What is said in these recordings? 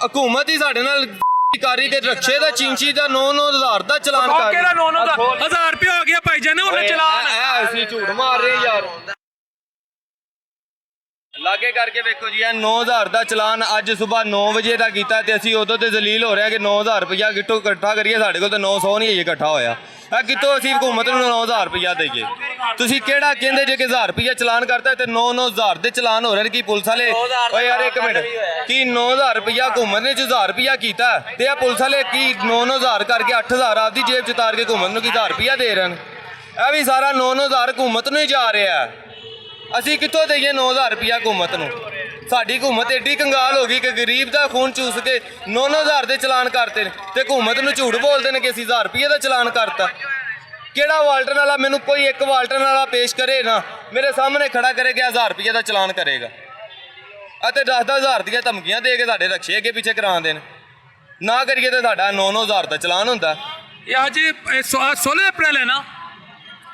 हुकूमत ही साढ़े नाल कारी ते रक्षे दा चिंची दा 9-9 हज़ार दा चलान कर केड़ा 9-9 दा 1000 रुपया हो गया भाई जाने उन्हें चलान ऐसी झूठ मार रहे यार लागे करके वेखो जी 9,000 का चलान अज सुबह 9 बजे का किया तो असी उदों तो जलील हो रहे हैं कि 9,000 रुपया कितों इकट्ठा करिए साढ़े को तो 900 नहीं है इकट्ठा होया कितों असी हुकूमत को 9,000 रुपया देइए तुसीं केड़ा कहंदे जे कि 1000 रुपया चलान करता है तो 9-9 के चलान हो रहे हैं कि पुलिस वाले यार एक मिनट कि 9,000 रुपया हुकूमत ने जो 1000 रुपया किया तो पुलिस वाले कि 9-9 करके 8,000 आपकी जेब च उतार के हुकूमत को 1000 रुपया दे रहे हैं यह भी सारा 9-9 हुकूमत में ही जा रहा है असी कितों दईए 9,000 रुपया हुकूमत को साडी हुकूमत एडी कंगाल हो गई कि गरीब का खून चूस के 9-9 के चलान करते हैं तो हुकूमत को झूठ बोलते हैं कि असी 1000 रुपये का चलान करता केड़ा वाल्टन वाला मैनू कोई एक वाल्टन वाला पेश करे ना मेरे सामने खड़ा करे कि 1000 रुपये का चलान करेगा अते 10-10 हज़ार दी धमकियां दे के साडे रक्षे अगे पीछे करांदे ने ना करिए तो साडा 9-9 का चलान होंदा आज 16 अप्रैल है ना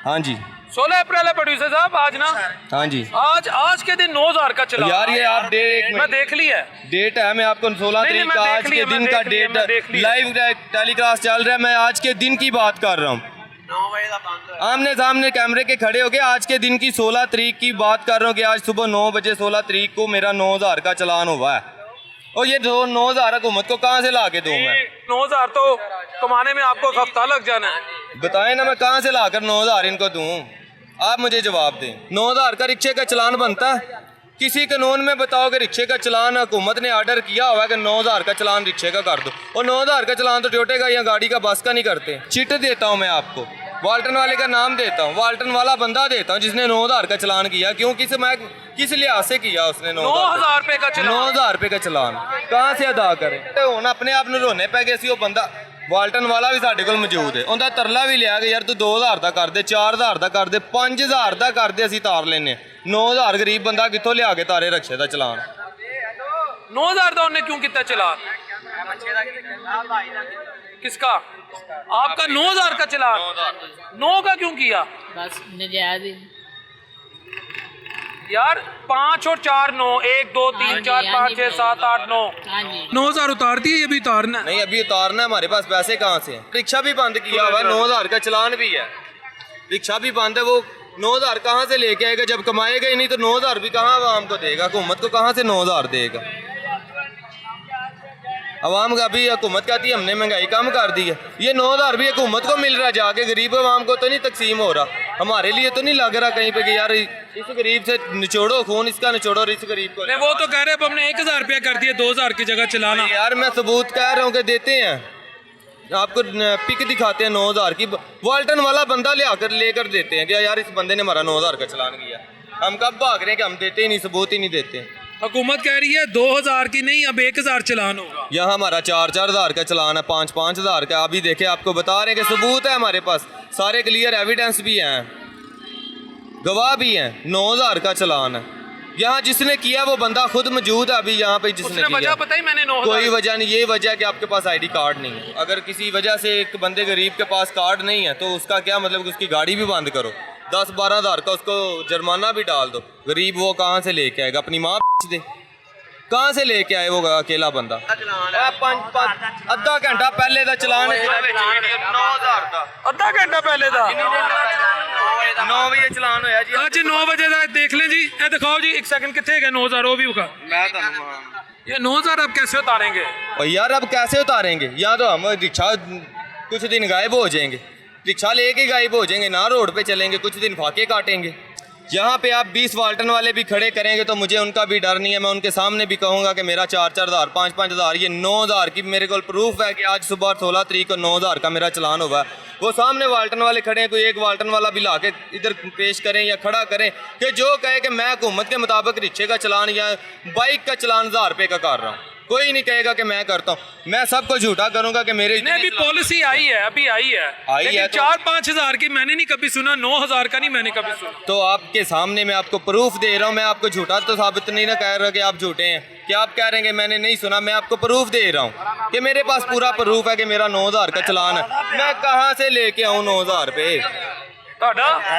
हाँ जी 16 अप्रैल है प्रोड्यूसर साहब आज ना हाँ जी आज के दिन 9,000 का चला यार ये आप मैं देख लिया डेट है मैं आपको 16 तारीख का आज के दिन का डेट लाइव टेलीकास्ट चल रहा है मैं आज के दिन की बात कर रहा हूँ आमने सामने कैमरे के खड़े हो गए आज के दिन की 16 तारीख की बात कर रहा हूँ कि आज सुबह 9 बजे 16 तारीख को मेरा 9,000 का चलान हुआ है और ये 9,000 हुकूमत को कहाँ से ला के दूँ मैं 9,000 तो कमाने में आपको हफ्ता लग जाना है बताएं ना मैं कहाँ से लाकर 9,000 इनको दूँ आप मुझे जवाब दें 9,000 का रिक्शे का चलान बनता है किसी कानून में बताओ कि रिक्शे का चलान हुकूमत ने ऑर्डर किया हुआ है कि 9,000 का चलान रिक्शे का कर दो और 9,000 का चलान तो टोयोटा का या गाड़ी का बस का नहीं करते चिट देता हूँ मैं आपको वाल्टन वाले का नाम देता हूँ वाल्टन वाला बंदा देता हूँ जिसने 9,000 का चलान किया क्यों किस लिहाज से किया उसने 9,000 रुपये का चलान 9,000 रुपये का चलान कहाँ से अदा करे हुण अपने आप नूं रोने पै गए सी वो बंदा वाल्टन वाला भी साढ़े कोल मौजूद है उनका तरला भी लिया कि यार तू 2,000 का कर दे 4,000 का कर दे 5,000 का कर दे असी तार लेने 9,000 गरीब बंदा कितों लिया के तारे रक्षे का चलान 9,000 का उन्हें क्यों कितना चलान किसका आपका 9,000 का चलान 9 का क्यों किया बस नजायज यार 5 और 4 9 1 2 3 4 5 6 7 8 9 9,000 उतार दिए ये भी उतारना नहीं अभी उतारना है हमारे पास पैसे कहाँ से हैं रिक्शा भी बंद किया हुआ है 9,000 का चलान भी है रिक्शा भी बंद है वो 9,000 कहाँ से लेके आएगा जब कमाएगा ही नहीं तो 9,000 भी कहाँ आवाम को देगा हुकूमत को कहाँ से 9,000 देगा अवाम का भी हुकूमत कहती है हमने महंगाई कम कर दी है ये 9,000 भी हुकूमत को मिल रहा है जाके गरीब अवाम को तो नहीं तकसीम हो रहा हमारे लिए तो नहीं लग रहा कहीं पे कि यार इस गरीब से निचोड़ो खून इसका निचोड़ो और इस गरीब को नहीं वो तो कह रहे अब हमने 1,000 रुपया कर दिया 2,000 की जगह चलाना यार मैं सबूत कह रहा हूँ कि देते हैं आपको पिक दिखाते हैं 9,000 की वाल्टन वाला बंदा लेकर देते हैं कि यार इस बंदे ने हमारा 9,000 का चलान किया हम कब भाग रहे हैं कि हम देते ही नहीं सबूत ही नहीं देते हुकूमत कह रही है 2,000 की नहीं अब 1,000 चलान होगा यहाँ हमारा 4-4 हज़ार का चलान है 5-5 हज़ार का अभी देखे आपको बता रहे हैं कि सबूत है हमारे पास सारे क्लियर एविडेंस भी हैं गवाह भी हैं 9,000 का चलान है यहाँ जिसने किया वो बंदा खुद मौजूद है अभी यहाँ पे जिसने किया वजह पता ही मैंने 9,000 कोई वजह नहीं ये वजह है कि आपके पास आईडी कार्ड नहीं है अगर किसी वजह से एक बंदे गरीब के पास कार्ड नहीं है तो उसका क्या मतलब कि उसकी गाड़ी भी बंद करो 10-12 हज़ार का उसको जुर्माना भी डाल दो गरीब वो कहाँ से लेके आएगा अपनी माँ दे कहाँ से लेके आए वो अकेला बंदा अद्धा घंटा पहले का चलान 9,000 का आधा घंटा पहले था 9 बजे चलान होया जी आज 9 बजे का देख लें जी ये दिखाओ जी एक सेकंड कितने गए 9,000 वो भी होगा मैं ये 9,000 अब कैसे उतारेंगे और यार अब कैसे उतारेंगे या तो हम रिक्शा कुछ दिन गायब हो जाएंगे रिक्शा लेके गायब हो जाएंगे ना रोड पे चलेंगे कुछ दिन फाके काटेंगे यहाँ पे आप 20 वाल्टन वाले भी खड़े करेंगे तो मुझे उनका भी डर नहीं है मैं उनके सामने भी कहूँगा कि मेरा 4-4 हज़ार 5-5 हज़ार ये 9,000 की मेरे को प्रूफ है कि आज सुबह 16 तारीख को 9,000 का मेरा चलान हुआ है वो सामने वाल्टन वाले खड़े हैं कोई एक वाल्टन वाला भी ला के इधर पेश करें या खड़ा करें कि जो कहे कि मैं हुकूमत के मुताबिक रिक्शे का चलान या बाइक का चलान 1,000 रुपये का कर रहा हूँ कोई नहीं कहेगा कि मैं करता हूँ मैं सबको झूठा करूंगा कि मेरे अभी पॉलिसी आई है अभी आई है तो 4-5 हज़ार की मैंने नहीं कभी सुना 9,000 का नहीं मैंने कभी सुना तो आपके सामने मैं आपको प्रूफ दे रहा हूँ मैं आपको झूठा तो साबित नहीं ना कह रहा कि आप झूठे हैं कि आप कह रहे हैं कि मैंने नहीं सुना मैं आपको प्रूफ दे रहा हूँ कि मेरे पास पूरा प्रूफ है कि मेरा 9,000 का चलान है मैं कहाँ से लेके आऊँ 9,000 रुपये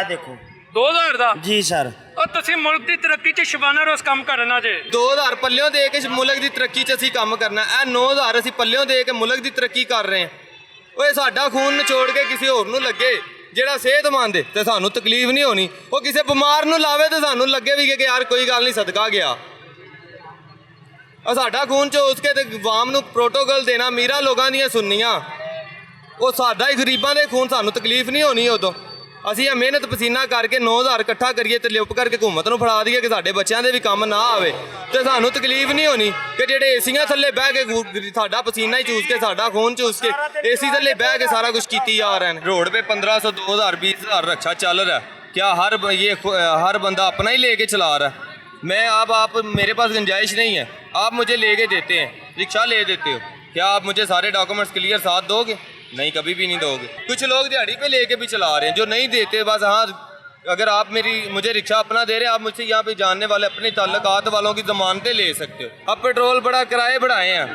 देखो 2,000 का जी सर ਉਹ ਤੁਸੀਂ ਮੁਲਕ ਦੀ ਤਰੱਕੀ 'ਚ ਸ਼ਬਾਨਾ ਰੋਜ਼ ਕੰਮ ਕਰਨਾ ਜੇ 2000 ਪੱਲਿਓਂ ਦੇ ਕੇ ਮੁਲਕ ਦੀ ਤਰੱਕੀ 'ਚ ਅਸੀਂ ਕੰਮ ਕਰਨਾ। ਇਹ 9000 ਅਸੀਂ ਪੱਲਿਓਂ ਦੇ ਕੇ ਮੁਲਕ ਦੀ ਤਰੱਕੀ ਕਰ ਰਹੇ ਹਾਂ। ਓਏ ਸਾਡਾ ਖੂਨ ਨਿਚੋੜ ਕੇ ਕਿਸੇ ਹੋਰ ਨੂੰ ਲੱਗੇ ਜਿਹੜਾ ਸਿਹਤਮੰਦ ਤੇ ਸਾਨੂੰ ਤਕਲੀਫ ਨਹੀਂ ਹੋਣੀ, ਉਹ ਕਿਸੇ ਬਿਮਾਰ ਨੂੰ ਲਾਵੇ ਤੇ ਸਾਨੂੰ ਲੱਗੇ ਵੀ ਕਿ ਯਾਰ ਕੋਈ ਗੱਲ ਨਹੀਂ ਸਦਕਾ ਗਿਆ। ਸਾਡਾ ਖੂਨ ਚੋਸ ਕੇ ਤੇ ਆਵਾਮ ਨੂੰ ਪ੍ਰੋਟੋਕਾਲ ਦੇਣਾ, ਅਮੀਰਾਂ ਲੋਕਾਂ ਦੀਆਂ ਸੁਣਨੀਆਂ, ਉਹ ਸਾਡਾ ਹੀ ਗਰੀਬਾਂ ਦੇ ਖੂਨ, ਸਾਨੂੰ ਤਕਲੀਫ ਨਹੀਂ ਹੋਣੀ ਉਦੋਂ। ਅਸੀਂ ਇਹ ਮਿਹਨਤ ਪਸੀਨਾ ਕਰਕੇ 9000 ਇਕੱਠਾ ਕਰੀਏ ਤੇ ਲਿਪ ਕਰਕੇ ਹੁਕੂਮਤ ਨੂੰ ਫੜਾ ਦਈਏ ਕਿ ਸਾਡੇ ਬੱਚਿਆਂ ਦੇ ਵੀ ਕੰਮ ਨਾ ਆਵੇ ਤੇ ਸਾਨੂੰ ਤਕਲੀਫ ਨਹੀਂ ਹੋਣੀ ਕਿ ਜਿਹੜੇ ਏਸੀਆਂ ਥੱਲੇ ਬਹਿ ਕੇ ਸਾਡਾ ਪਸੀਨਾ ਹੀ ਚੂਸ ਕੇ, ਸਾਡਾ ਖੂਨ ਚੂਸ ਕੇ ਏਸੀ ਥੱਲੇ ਬਹਿ ਕੇ ਸਾਰਾ ਕੁਝ ਕੀਤੀ ਜਾ ਰਹੇ ਨੇ। रोड पे 1500 2000 20,000 रक्षा चल रहा है। क्या हर बंदा अपना ही लेके चला रहा है? मैं आप मेरे पास गुंजाइश नहीं है, आप मुझे लेके देते हैं, रिक्शा ले देते हो, क्या आप मुझे सारे डॉक्यूमेंट्स क्लियर साथ दोगे? नहीं, कभी भी नहीं दोगे। कुछ लोग दिहाड़ी पे लेके भी चला रहे हैं जो नहीं देते बस। हाँ, अगर आप मुझे रिक्शा अपना दे रहे हैं, आप मुझसे यहाँ पे जानने वाले अपने ताल्लुकात वालों की ज़मानतें ले सकते हो। अब पेट्रोल बढ़ा, किराए बढ़ाए हैं,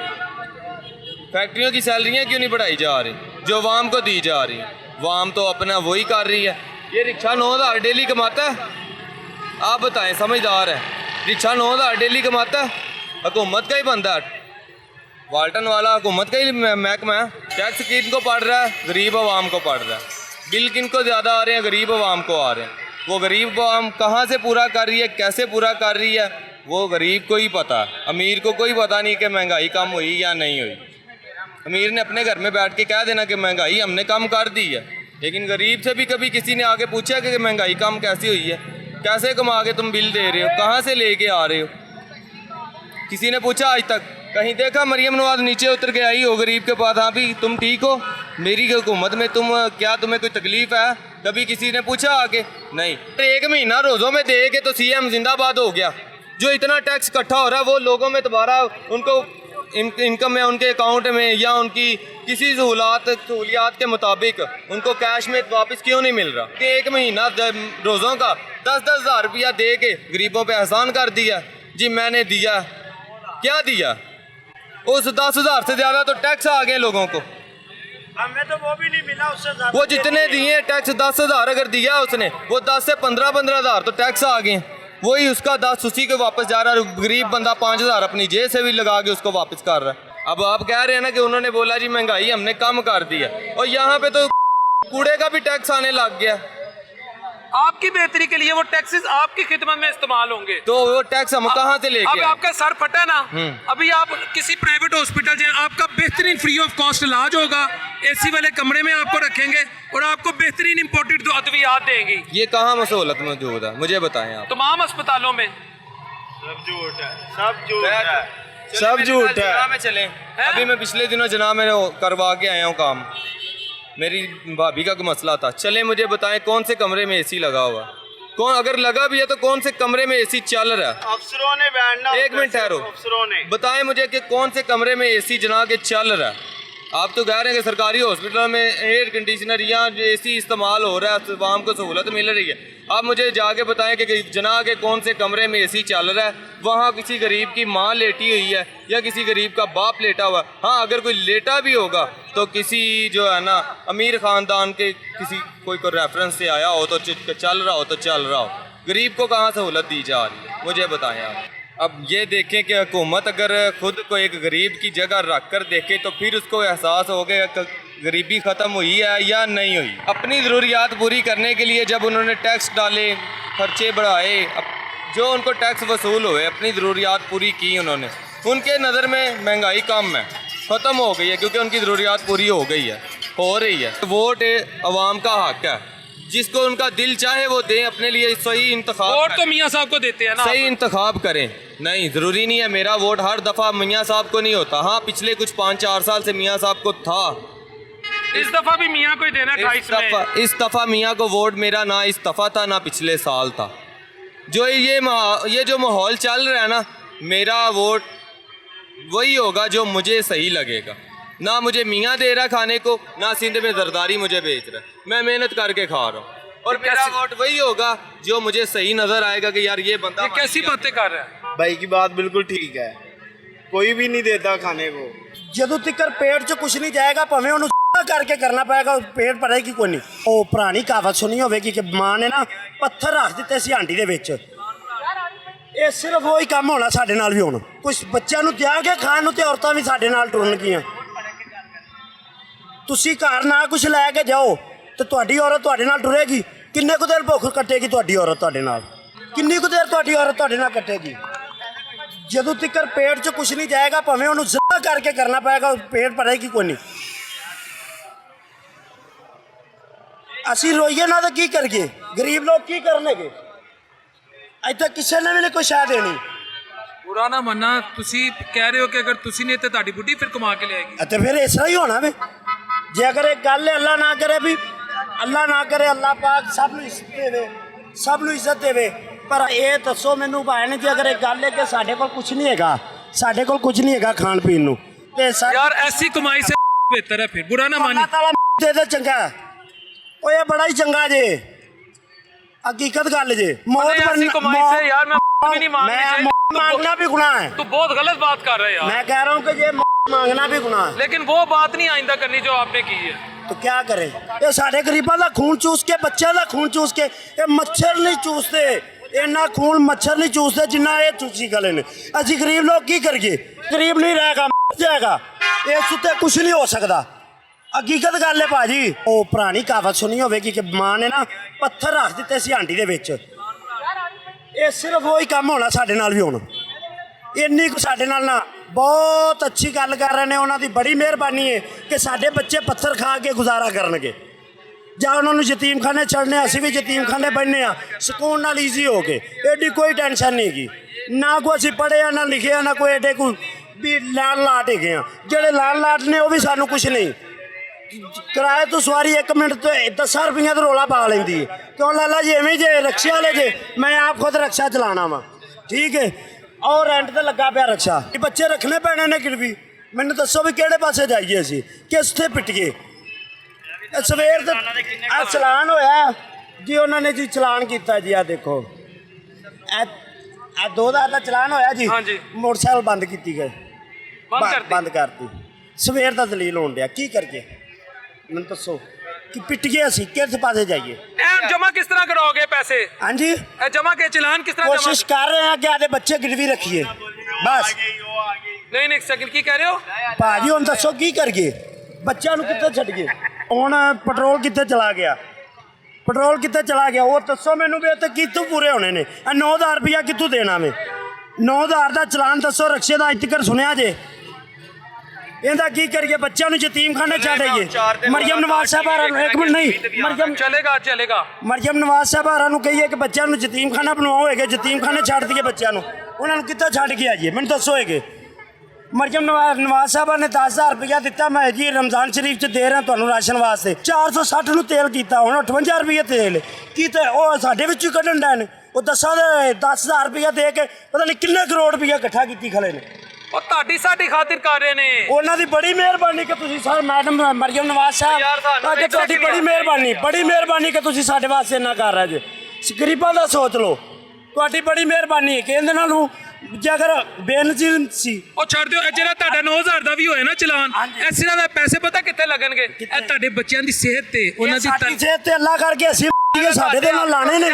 फैक्ट्रियों की सैलरियाँ क्यों नहीं बढ़ाई जा रही जो वाम को दी जा रही है? वाम तो अपना वही कर रही है। ये रिक्शा 9000 डेली कमाता है, आप बताएं, समझदार है? रिक्शा 9000 डेली कमाता है, हुकूमत का ही बंदा है, वाल्टन वाला हुकूमत का ही महकमा है। टैक्स किन को पड़ रहा है? गरीब आवाम को पड़ रहा है। बिल किन को ज़्यादा आ रहे हैं? गरीब आवाम को आ रहे हैं। वो गरीब आवाम कहाँ से पूरा कर रही है, कैसे पूरा कर रही है, वो गरीब को ही पता है। अमीर को कोई पता नहीं कि महंगाई कम हुई या नहीं हुई। अमीर ने अपने घर में बैठ के कह देना कि महंगाई हमने कम कर दी है, लेकिन गरीब से भी कभी किसी ने आके पूछा कि महंगाई कम कैसी हुई है, कैसे कमा के तुम बिल दे रहे हो, कहाँ से लेके आ रहे हो? किसी ने पूछा आज तक? कहीं देखा मरियम नवाज नीचे उतर के आई हो गरीब के पास, हाँ भी तुम ठीक हो, मेरी हुकूमत में तुम्हें कोई तकलीफ है? कभी किसी ने पूछा आके? नहीं। 1 महीना रोज़ों में दे के तो सीएम जिंदाबाद हो गया। जो इतना टैक्स इकट्ठा हो रहा है वो लोगों में दोबारा उनको इनकम में, उनके अकाउंट में या उनकी किसी सहूलियात के मुताबिक उनको कैश में वापस क्यों नहीं मिल रहा? कि 1 महीना रोज़ों का 10-10 हज़ार रुपया दे के गरीबों पे एहसान कर दिया जी, मैंने दिया। क्या दिया? उस 10,000 से ज़्यादा तो टैक्स आ गए लोगों को। हमें तो वो भी नहीं मिला, उससे ज़्यादा वो जितने दिए टैक्स 10,000 अगर दिया उसने, वो 10 से 15 हज़ार तो टैक्स आ गए, वही उसका 10 उसी के वापस जा रहा है। गरीब बंदा 5,000 अपनी जेब से भी लगा के उसको वापस कर रहा है। अब आप कह रहे हैं ना कि उन्होंने बोला जी महंगाई हमने कम कर दी है, और यहाँ पे तो कूड़े का भी टैक्स आने लग गया। आपकी बेहतरी के लिए वो टैक्सेस आपकी खिदमत में इस्तेमाल होंगे, तो वो टैक्स हम कहाँ से लेके अब आए? आपका सर फटा ना, अभी आप किसी प्राइवेट हॉस्पिटल जाएं, आपका बेहतरीन फ्री ऑफ कॉस्ट इलाज होगा, एसी वाले कमरे में आपको रखेंगे और आपको बेहतरीन इंपोर्टेड अद्वियात देंगी। ये कहाँ सहूलत मौजूद है, मुझे बताएं आप। तमाम अस्पतालों में सब झूठ है, सब झूठ है, सब झूठ है। में चले, अभी मैं पिछले दिनों जनाब में करवा के आया हूँ काम, मेरी भाभी का मसला था। चले मुझे बताएं कौन से कमरे में एसी लगा हुआ, कौन अगर लगा भी है तो कौन से कमरे में एसी चल रहा है? अफसरों ने बैठना। एक मिनट ठहरो, अफसरों ने बताएं मुझे कि कौन से कमरे में एसी जना के चल रहा है? आप तो कह रहे हैं कि सरकारी हॉस्पिटल में एयर कंडीशनर या एसी इस्तेमाल हो रहा है, आवाम को सहूलत मिल रही है। आप मुझे जाके बताएं कि जना के कौन से कमरे में एसी चल रहा है, वहाँ किसी गरीब की माँ लेटी हुई है या किसी गरीब का बाप लेटा हुआ है। हाँ, अगर कोई लेटा भी होगा तो किसी जो है ना अमीर ख़ानदान के किसी कोई रेफरेंस से आया हो तो चल रहा हो तो चल रहा हो। गरीब को कहाँ सहूलत दी जा रही है, मुझे बताएं आप। अब ये देखें कि हुकूमत अगर खुद को एक गरीब की जगह रख कर देखे तो फिर उसको एहसास हो गया कि गरीबी ख़त्म हुई है या नहीं हुई। अपनी ज़रूरियात पूरी करने के लिए जब उन्होंने टैक्स डाले, खर्चे बढ़ाए, जो उनको टैक्स वसूल हुए, अपनी ज़रूरियात पूरी की उन्होंने, उनके नज़र में महंगाई कम है, ख़त्म हो गई है क्योंकि उनकी ज़रूरियात पूरी हो गई है, हो रही है। वोट अवाम का हक है, जिसको उनका दिल चाहे वो दें, अपने लिए सही इंतखाब। वोट तो मियाँ साहब को देते हैं ना, सही इंतखाब करें। नहीं, ज़रूरी नहीं है मेरा वोट हर दफ़ा मियाँ साहब को नहीं होता। हाँ, पिछले कुछ 5-4 साल से मियाँ साहब को था, इस दफा भी मियाँ को ही देना। इस दफ़ा मियाँ को वोट मेरा ना इस दफ़ा था ना पिछले साल था। जो ये जो माहौल चल रहा है ना, मेरा वोट वही होगा जो मुझे सही लगेगा। ना मुझे मियाँ दे रहा खाने को, ना सिंध में जरदारी मुझे बेच रहा, मैं मेहनत करके खा रहा हूँ, और मेरा वोट वही होगा जो मुझे सही नज़र आएगा कि यार ये बंदा। कैसी बातें कर रहा है भाई की बात बिल्कुल ठीक है, कोई भी नहीं देता खाने को। ਜਦੋਂ ਤੱਕ ਪੇਟ 'ਚ ਕੁਝ ਨਹੀਂ ਜਾਏਗਾ ਭਾਵੇਂ ਉਹਨੂੰ ਕਰਕੇ ਕਰਨਾ ਪਏਗਾ, ਪੇਟ ਭਰੇਗੀ ਕੋਈ ਨਹੀਂ। ਉਹ ਪੁਰਾਣੀ ਕਹਾਵਤ ਸੁਣੀ ਹੋਵੇਗੀ ਕਿ ਮਾਂ ਨੇ ਨਾ ਪੱਥਰ ਰੱਖ ਦਿੱਤੇ ਸੀ ਹਾਂਡੀ ਦੇ ਵਿੱਚ, ਇਹ ਸਿਰਫ ਉਹੀ ਕੰਮ ਹੋਣਾ ਸਾਡੇ ਨਾਲ ਵੀ ਹੁਣ ਕੁਝ ਬੱਚਿਆਂ ਨੂੰ ਦਿਆਂਗੇ ਖਾਣ ਨੂੰ ਤੇ ਔਰਤਾਂ ਵੀ ਸਾਡੇ ਨਾਲ ਟੁਰਨਗੀਆਂ। ਤੁਸੀਂ ਘਰ ਨਾ ਕੁਝ ਲੈ ਕੇ ਜਾਓ ਤੇ ਤੁਹਾਡੀ ਔਰਤ ਤੁਹਾਡੇ ਨਾਲ ਟੁਰੇਗੀ। ਕਿੰਨੇ ਕੁ ਦੇਰ ਭੁੱਖ ਕੱਟੇਗੀ ਤੁਹਾਡੀ ਔਰਤ ਤੁਹਾਡੇ ਨਾਲ? ਕਿੰਨੀ ਕੁ ਦੇਰ ਤੁਹਾਡੀ ਔਰਤ ਤੁਹਾਡੇ ਨਾਲ ਕੱਟੇਗੀ? ਜਦੋਂ ਤੱਕ ਪੇਟ 'ਚ ਕੁਝ ਨਹੀਂ ਜਾਏਗਾ ਭਾਵੇਂ ਉਹਨੂੰ ਜ਼ਿਆਦਾ ਕਰਕੇ ਕਰਨਾ ਪਏਗਾ, ਪੇਟ ਭਰੇਗੀ ਕੋਈ ਨਹੀਂ। ਅਸੀਂ ਰੋਈਏ ਨਾ ਤਾਂ ਕੀ ਕਰੀਏ? ਗਰੀਬ ਲੋਕ ਕੀ ਕਰਨਗੇ? ਇੱਥੇ ਕਿਸੇ ਨੇ ਵੀ ਨਹੀਂ ਕੋਈ ਸ਼ਾਇ ਦੇਣੀ। बुरा ना मानना, तुसी कह रहे हो कि अगर तुसी नहीं तो ताड़ी बुढ़ी फिर कमा के ले आएगी। ਅਤੇ ਫਿਰ ਇਸ ਤਰ੍ਹਾਂ ਹੀ ਹੋਣਾ ਵੇ। ਜੇ ਅਗਰ ਇਹ ਗੱਲ ਹੈ ਅੱਲਾ ਨਾ ਕਰੇ ਵੀ ਅੱਲਾ ਨਾ ਕਰੇ, ਅੱਲਾ ਪਾਕ ਸਭ ਨੂੰ ਇੱਜ਼ਤ ਦੇਵੇ, ਸਭ ਨੂੰ ਇੱਜ਼ਤ ਦੇਵੇ। ਪਰ ਇਹ ਦੱਸੋ ਮੈਨੂੰ ਭਾਈ ਨੇ ਜੇ ਅਗਰ ਇਹ ਗੱਲ ਹੈ ਕਿ ਸਾਡੇ ਕੋਲ ਕੁਝ ਨਹੀਂ ਹੈਗਾ, ਸਾਡੇ ਕੋਲ ਕੁਝ ਨਹੀਂ ਹੈਗਾ ਖਾਣ ਪੀਣ ਨੂੰ ਤੇ यार ऐसी कमाई से बेहतर है फिर बुरा ना मानी। ਅੱਲਾ ਤਾਲਾ ਦੇ ਦੇ ਚੰਗਾ। ਉਹ ਇਹ ਬੜਾ ਹੀ ਚੰਗਾ ਜੇ, ਹਕੀਕਤ ਗੱਲ ਜੇ। ਮੌਤ ऐसी कमाई से यार मैं भी नहीं मांगनी मैं चाहिए। मांगना भी गुनाह है। तू बहुत गलत बात कर रहे हैं यार। मैं कह रहा हूँ कि ये मांगना भी गुनाह है। लेकिन वो बात नहीं आइंदा करनी जो आपने की है। तो क्या करें? ये साढ़े गरीबों का खून चूस के, बच्चों का खून चूस के, ये मच्छर नहीं चूसते, इन्ना खून मच्छर नहीं चूसते जिन्ना ये चूसी गले ने। असी गरीब लोग की करिए? गरीब नहीं रहेगा, मर जाएगा। इस उत्ते कुछ नहीं हो सकता। हकीकत गल है भाजी। वो पुरानी कहावत सुनी होगी कि मां ने ना पत्थर रख दिते सी हांडी दे विच। ये सिर्फ वही काम होना साडे नाल भी हुण। इन्नी को साडे नाल ना बहुत अच्छी गल कर रहे हैं। उन्होंने बड़ी मेहरबानी है कि साडे बच्चे पत्थर खा के गुजारा करनगे। ਜਾਂ ਉਹਨਾਂ ਨੂੰ ਯਤੀਮਖਾਨੇ ਛੱਡਨੇ, ਅਸੀਂ ਵੀ ਯਤੀਮਖਾਨੇ ਬਣਨੇ ਆ ਸਕੂਨ ਨਾਲ ਈਜ਼ੀ ਹੋ ਕੇ। ਐਡੀ ਕੋਈ ਟੈਨਸ਼ਨ ਨਹੀਂ ਹੈਗੀ। ਨਾ ਕੋਈ ਅਸੀਂ ਪੜ੍ਹਿਆ ਨਾ ਲਿਖਿਆ, ਨਾ ਕੋਈ ਐਡੇ ਕੋਈ ਵੀ ਲਾਣ ਲਾਟ ਹੈਗੇ ਆ। ਜਿਹੜੇ ਲਾਣ ਲਾਟ ਨੇ ਉਹ ਵੀ ਸਾਨੂੰ ਕੁਛ ਨਹੀਂ। ਕਿਰਾਏ ਤੋਂ ਸਵਾਰੀ 1 ਮਿੰਟ ਤੇ 10 ਰੁਪਈਆ ਦਾ ਰੋਲਾ ਪਾ ਲੈਂਦੀ ਹੈ। ਕਿਉਂ ਲਾਲਾ ਜੀ ਐਵੇਂ ਜੇ ਰਕਸ਼ੇ ਵਾਲੇ ਜੇ? ਮੈਂ ਆਪ ਖੁਦ ਰਕਸ਼ਾ ਚਲਾਉਣਾ ਵਾ, ਠੀਕ ਹੈ, ਔਰ ਰੈਂਟ ਤੇ ਲੱਗਾ ਪਿਆ ਰਕਸ਼ਾ। ਇਹ ਬੱਚੇ ਰੱਖਣੇ ਪੈਣੇ ਨੇ ਕਿਰਵੀ। ਮੈਨੂੰ ਦੱਸੋ ਵੀ ਕਿਹੜੇ ਪਾਸੇ ਜਾਈਏ ਅਸੀਂ, ਕਿਸ ਤੇ ਪਿੱਟੀਏ? ਸਵੇਰ ਦਾ ਆ ਚਲਾਨ ਹੋਇਆ ਜੀ, ਉਹਨਾਂ ਨੇ ਜੀ ਚਲਾਨ ਕੀਤਾ ਜੀ। ਆ ਦੇਖੋ ਇਹ 2000 ਦਾ ਚਲਾਨ ਹੋਇਆ ਜੀ। ਹਾਂਜੀ। ਮੋਟਰਸਾਈਕਲ ਬੰਦ ਕੀਤੀ ਗਏ, ਬੰਦ कर ਕਰਤੀ। ਸਵੇਰ ਦਾ ਦਲੀਲ ਹੋਣ ਡਿਆ, ਕੀ ਕਰੀਏ ਮੈਨੂੰ ਦੱਸੋ? ਕਿ ਪਿੱਟ ਗਏ ਅਸੀਂ, ਕਿਸ ਪਾਸੇ ਜਾਈਏ? जमा किस तरह करोगे पैसे? ਹਾਂਜੀ, जमा के चलान किस तरह ਕੋਸ਼ਿਸ਼ ਕਰ ਰਹੇ ਹਾਂ ਕਿ ਆਦੇ ਬੱਚੇ ਗਿਰਵੀ ਰੱਖੀਏ ਬਸ। नहीं सेकंड की कह रहे हो? ਭਾਜੀ ਹੁਣ ਦੱਸੋ ਕੀ ਕਰੀਏ? ਬੱਚਿਆਂ ਨੂੰ ਕਿੱਥੇ ਛੱਡੀਏ? ਹੁਣ ਪੈਟਰੋਲ ਕਿੱਥੇ ਚਲਾ ਗਿਆ? ਪੈਟਰੋਲ ਕਿੱਥੇ ਚਲਾ ਗਿਆ ਉਹ ਦੱਸੋ ਮੈਨੂੰ। ਵੀ ਇਹ ਤਾਂ ਕਿੱਥੋਂ ਪੂਰੇ ਹੋਣੇ ਨੇ? 9000 ਰੁਪਇਆ ਕਿੱਥੋਂ ਦੇਣਾ ਵੇ? 9000 ਦਾ ਚਲਾਨ ਦੱਸੋ ਰਕਸ਼ੇ ਦਾ ਅੱਜ ਤੱਕ ਸੁਣਿਆ ਜੇ? ਇਹਦਾ ਕੀ ਕਰੀਏ? ਬੱਚਿਆਂ ਨੂੰ ਯਤੀਮਖਾਨੇ ਛੱਡ ਆਈਏ। ਮਰੀਮ ਨਵਾਜ਼ ਸਾਹਿਬਾਂ ਨੂੰ 1 ਮਿੰਟ ਨਹੀਂ, चलेगा ਮਰੀਮ ਨਵਾਜ਼ ਸਾਹਿਬਾਂ ਨੂੰ ਕਹੀਏ ਕਿ ਬੱਚਿਆਂ ਨੂੰ ਯਤੀਮਖਾਨਾ ਬਣਵਾਓ ਹੈਗੇ, ਯਤੀਮਖਾਨੇ ਛੱਡ ਦਈਏ ਬੱਚਿਆਂ ਨੂੰ। ਉਹਨਾਂ ਨੂੰ ਕਿੱਥੇ ਛੱਡ ਕੇ ਆਈਏ ਮੈਨੂੰ ਦੱਸੋ ਹੈਗੇ? ਮਰੀਮ ਨਵਾਜ਼ ਸਾਹਿਬਾਂ ਨੇ 10000 ਰੁਪਇਆ ਦਿੱਤਾ, ਮੈਂ ਜੀ ਰਮਜ਼ਾਨ ਸ਼ਰੀਫ 'ਚ ਦੇ ਰਿਹਾ ਤੁਹਾਨੂੰ ਰਾਸ਼ਨ ਵਾਸਤੇ। 460 ਨੂੰ ਤੇਲ ਕੀਤਾ, ਹੁਣ 58 ਰੁਪਏ ਤੇਲ ਕੀ ਤੇ ਉਹ ਸਾਡੇ ਵਿੱਚੋਂ ਕੱਢਣ ਡਏ ਨੇ। ਉਹ 10,000 ਰੁਪਇਆ ਦੇ ਕੇ ਪਤਾ ਨਹੀਂ ਕਿੰਨੇ ਕਰੋੜ ਰੁਪਇਆ ਇਕੱਠਾ ਕੀਤੀ ਖਲੇ ਨੇ। ਉਹ ਤੁਹਾਡੀ ਸਾਡੀ ਖਾਤਰ ਕਰ ਰਹੇ ਨੇ। ਉਹਨਾਂ ਦੀ ਬੜੀ ਮਿਹਰਬਾਨੀ ਕਿ ਤੁਸੀਂ ਸਰ ਮੈਡਮ ਮਰੀਮ ਨਵਾਜ਼ ਸਾਹਿਬ, ਕਿ ਤੁਹਾਡੀ ਬੜੀ ਮਿਹਰਬਾਨੀ ਕਿ ਤੁਸੀਂ ਸਾਡੇ ਵਾਸਤੇ ਇੰਨਾ ਕਰ ਰਹੇ ਜੇ। ਗਰੀਬਾਂ ਦਾ ਸੋਚ ਲਓ, ਤੁਹਾਡੀ ਬੜੀ ਮਿਹਰਬਾਨੀ ਹੈ ਕਿ ਇਹਦੇ ਨਾਲ ਨੂੰ ਜੇ ਅਗਰ ਬੇਨਜ਼ੀਰ ਸੀ। ਉਹ ਛੱਡ ਦਿਓ, ਇਹ ਜਿਹੜਾ ਤੁਹਾਡਾ 9000 ਦਾ ਵੀ ਹੋਇਆ ਨਾ ਚਲਾਨ, ਇਸ ਤਰ੍ਹਾਂ ਦਾ ਪੈਸੇ ਪਤਾ ਕਿੱਥੇ ਲੱਗਣਗੇ? ਇਹ ਤੁਹਾਡੇ ਬੱਚਿਆਂ ਦੀ ਸਿਹਤ ਤੇ, ਉਹਨਾਂ ਦੀ ਸਾਡੀ ਸਿਹਤ ਤੇ ਅੱਲਾ ਕਰਕੇ ਅਸੀਂ ਸਾਡੇ ਦੇ ਨਾਲ ਲਾਣੇ ਨੇ,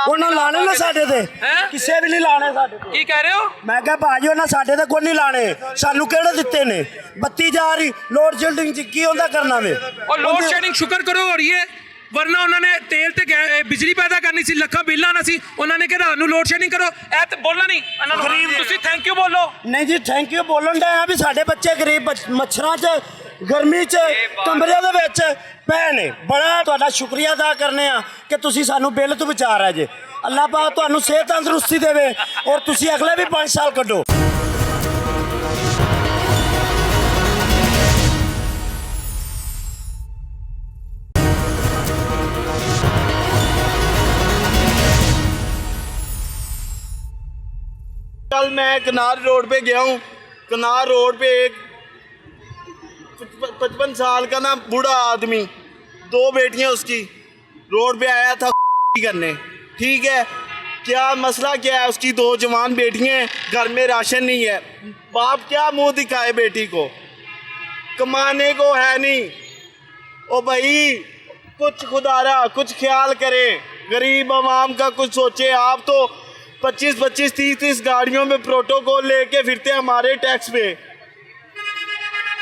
ਉਹਨਾਂ ਲਾਣੇ ਨੇ ਸਾਡੇ ਤੇ, ਕਿਸੇ ਵੀ ਨਹੀਂ ਲਾਣੇ ਸਾਡੇ ਤੇ। ਕੀ ਕਹਿ ਰਹੇ ਹੋ? ਮੈਂ ਕਿਹਾ ਭਾਜੀ ਉਹਨਾਂ ਸਾਡੇ ਤੇ ਕੋਈ ਨਹੀਂ ਲਾਣੇ। ਸਾਨੂੰ ਕਿਹੜੇ ਦਿੱਤੇ ਨੇ? 32,000 ਲੋਡ ਸ਼ੈਡਿੰਗ ਚ ਕੀ ਹੁੰਦਾ ਕਰਨਾ ਵੇ? और लोड शेडिंग शुक्र करो हो रही है, वरना उन्होंने तेल ते बिजली पैदा करनी सी, ਲੱਖਾਂ ਬਿੱਲ ਆਣਾ ਸੀ। ਉਹਨਾਂ ਨੇ ਕਿਹਾ ਰਾਤ ਨੂੰ ਲੋਡ ਸ਼ੈਡਿੰਗ ਕਰੋ। ਇਹ ਤੇ ਬੋਲਣਾ ਨਹੀਂ ਇਹਨਾਂ ਨੂੰ। ਗਰੀਬ ਤੁਸੀਂ ਥੈਂਕ ਯੂ ਬੋਲੋ। ਨਹੀਂ ਜੀ ਥੈਂਕ ਯੂ ਬੋਲਣ ਦਾ ਆ ਵੀ ਸਾਡੇ ਬੱਚੇ ਗਰੀਬ ਮੱਛਰਾਂ 'ਚ ਗਰਮੀ 'ਚ ਕਮਰਿਆਂ ਦੇ ਵਿੱਚ ਪਏ ਨੇ। ਬੜਾ ਤੁਹਾਡਾ ਸ਼ੁਕਰੀਆ ਅਦਾ ਕਰਨੇ ਆ ਕਿ ਤੁਸੀਂ ਸਾਨੂੰ ਬਿੱਲ ਤੋਂ ਬਚਾ ਰਹੇ ਜੇ। ਅੱਲਾਹ ਪਾਕ ਤੁਹਾਨੂੰ ਸਿਹਤ ਤੰਦਰੁਸਤੀ ਦੇਵੇ ਔਰ ਤੁਸੀਂ ਅਗਲੇ ਵੀ 5 ਸਾਲ ਕੱਢੋ। कल मैं कनार रोड पे गया हूँ। कनार रोड पे एक 55 साल का ना बूढ़ा आदमी, 2 बेटियां उसकी, रोड पे आया था करने। ठीक है, क्या मसला क्या है? उसकी 2 जवान बेटियां हैं, घर में राशन नहीं है। बाप क्या मुंह दिखाए बेटी को? कमाने को है नहीं। ओ भाई कुछ खुदारा कुछ ख्याल करें, गरीब आवाम का कुछ सोचे। आप तो 25-25, 30-30 गाड़ियों में प्रोटोकॉल लेके फिरते हैं हमारे टैक्स पे।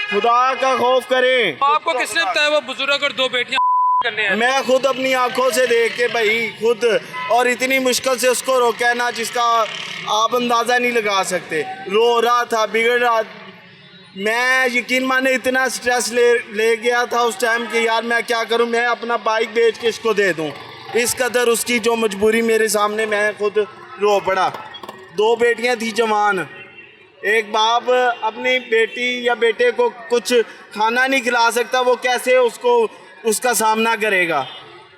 खुदा का खौफ करें। आपको किसने बताया वो बुजुर्ग और 2 बेटियां करने हैं? मैं खुद अपनी आंखों से देख के भाई खुद, और इतनी मुश्किल से उसको रोका है ना जिसका आप अंदाज़ा नहीं लगा सकते। रो रहा था, बिगड़ रहा। मैं यकीन माने इतना स्ट्रेस ले गया था उस टाइम कि यार मैं क्या करूं, मैं अपना बाइक बेच के इसको दे दूं। इस कदर उसकी जो मजबूरी मेरे सामने, मैं खुद रो पड़ा। 2 बेटियां थी जवान। एक बाप अपनी बेटी या बेटे को कुछ खाना नहीं खिला सकता, वो कैसे उसका सामना करेगा?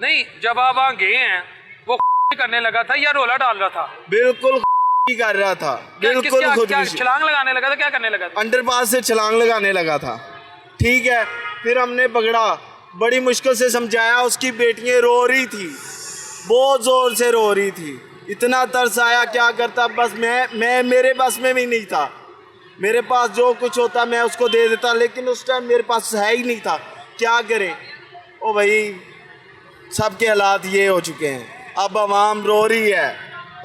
नहीं, जब आप वहाँ गए हैं वो करने लगा था या रोला डाल रहा था? बिल्कुल ही कर रहा था, बिल्कुल खुद छलांग लगाने लगा था? क्या करने लगा था? अंडरपास से छलांग लगाने लगा था। ठीक है, फिर हमने पकड़ा, बड़ी मुश्किल से समझाया। उसकी बेटियां रो रही थी, बहुत जोर से रो रही थी। इतना तरस आया, क्या करता। बस मैं मेरे बस में भी नहीं था। मेरे पास जो कुछ होता मैं उसको दे देता, लेकिन उस टाइम मेरे पास है ही नहीं था। क्या करें? ओ भाई, सबके हालात ये हो चुके हैं। अब आवाम रो रही है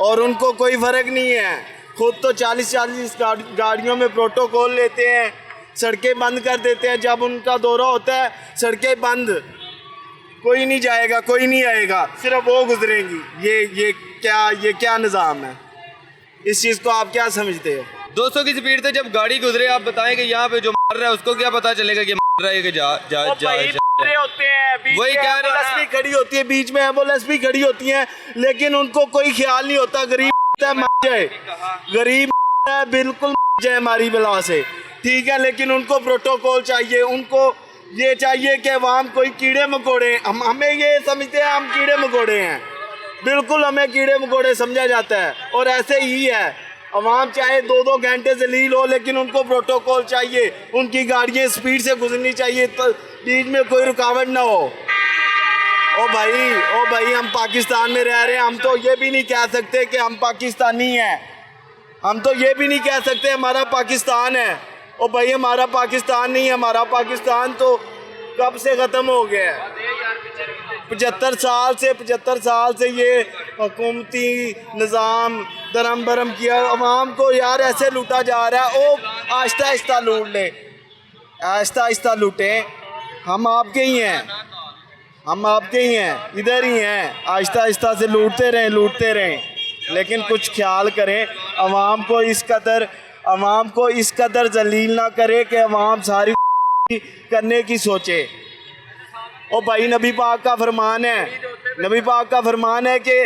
और उनको कोई फ़र्क नहीं है। खुद तो 40-40 गाड़ियों में प्रोटोकॉल लेते हैं, सड़कें बंद कर देते हैं। जब उनका दौरा होता है सड़कें बंद, कोई नहीं जाएगा, कोई नहीं आएगा, सिर्फ वो गुजरेंगी। ये क्या निज़ाम है? इस चीज़ को आप क्या समझते हो? 200 की स्पीड से जब गाड़ी गुजरे, आप बताएं कि यहाँ पे जो मार रहा है उसको क्या पता चलेगा कि मार रहा है कि जा होते हैं, वही कह रहे हैं। एम्बुलेंस भी खड़ी होती है, बीच में एम्बुलेंस भी खड़ी होती है, लेकिन उनको कोई ख्याल नहीं होता। गरीब है, मर जाए, गरीब है, बिल्कुल मर जाए हमारी बला से। ठीक है, लेकिन उनको प्रोटोकॉल चाहिए। उनको ये चाहिए कि अवाम कोई कीड़े मकोड़े, हमें ये समझते हैं हम कीड़े मकोड़े हैं। बिल्कुल हमें कीड़े मकोड़े समझा जाता है, और ऐसे ही है। अवाम चाहे 2-2 घंटे से लील हो, लेकिन उनको प्रोटोकॉल चाहिए। उनकी गाड़ियाँ स्पीड से गुजरनी चाहिए, तो बीच में कोई रुकावट ना हो। ओ भाई, हम पाकिस्तान में रह रहे हैं। हम तो ये भी नहीं कह सकते कि हम पाकिस्तानी हैं। हम तो ये भी नहीं कह सकते हमारा पाकिस्तान है। ओ भाई, हमारा पाकिस्तान नहीं है। हमारा पाकिस्तान तो कब से ख़त्म हो गया है। 75 साल से ये हुकूमती निज़ाम दरम बरम किया। अवाम को यार ऐसे लूटा जा रहा है। ओ आहिस्ता आहिस्ता लूट ले, आहिस्ता आहिस्ता लूटें। हम आपके ही हैं, हम आपके ही हैं, इधर ही हैं। आहिस्ता आहिस्ता से लूटते रहें, लेकिन कुछ ख्याल करें। अवाम को इस कदर जलील ना करे कि अवाम सारी करने की सोचे। ओ भाई, नबी पाक का फरमान है कि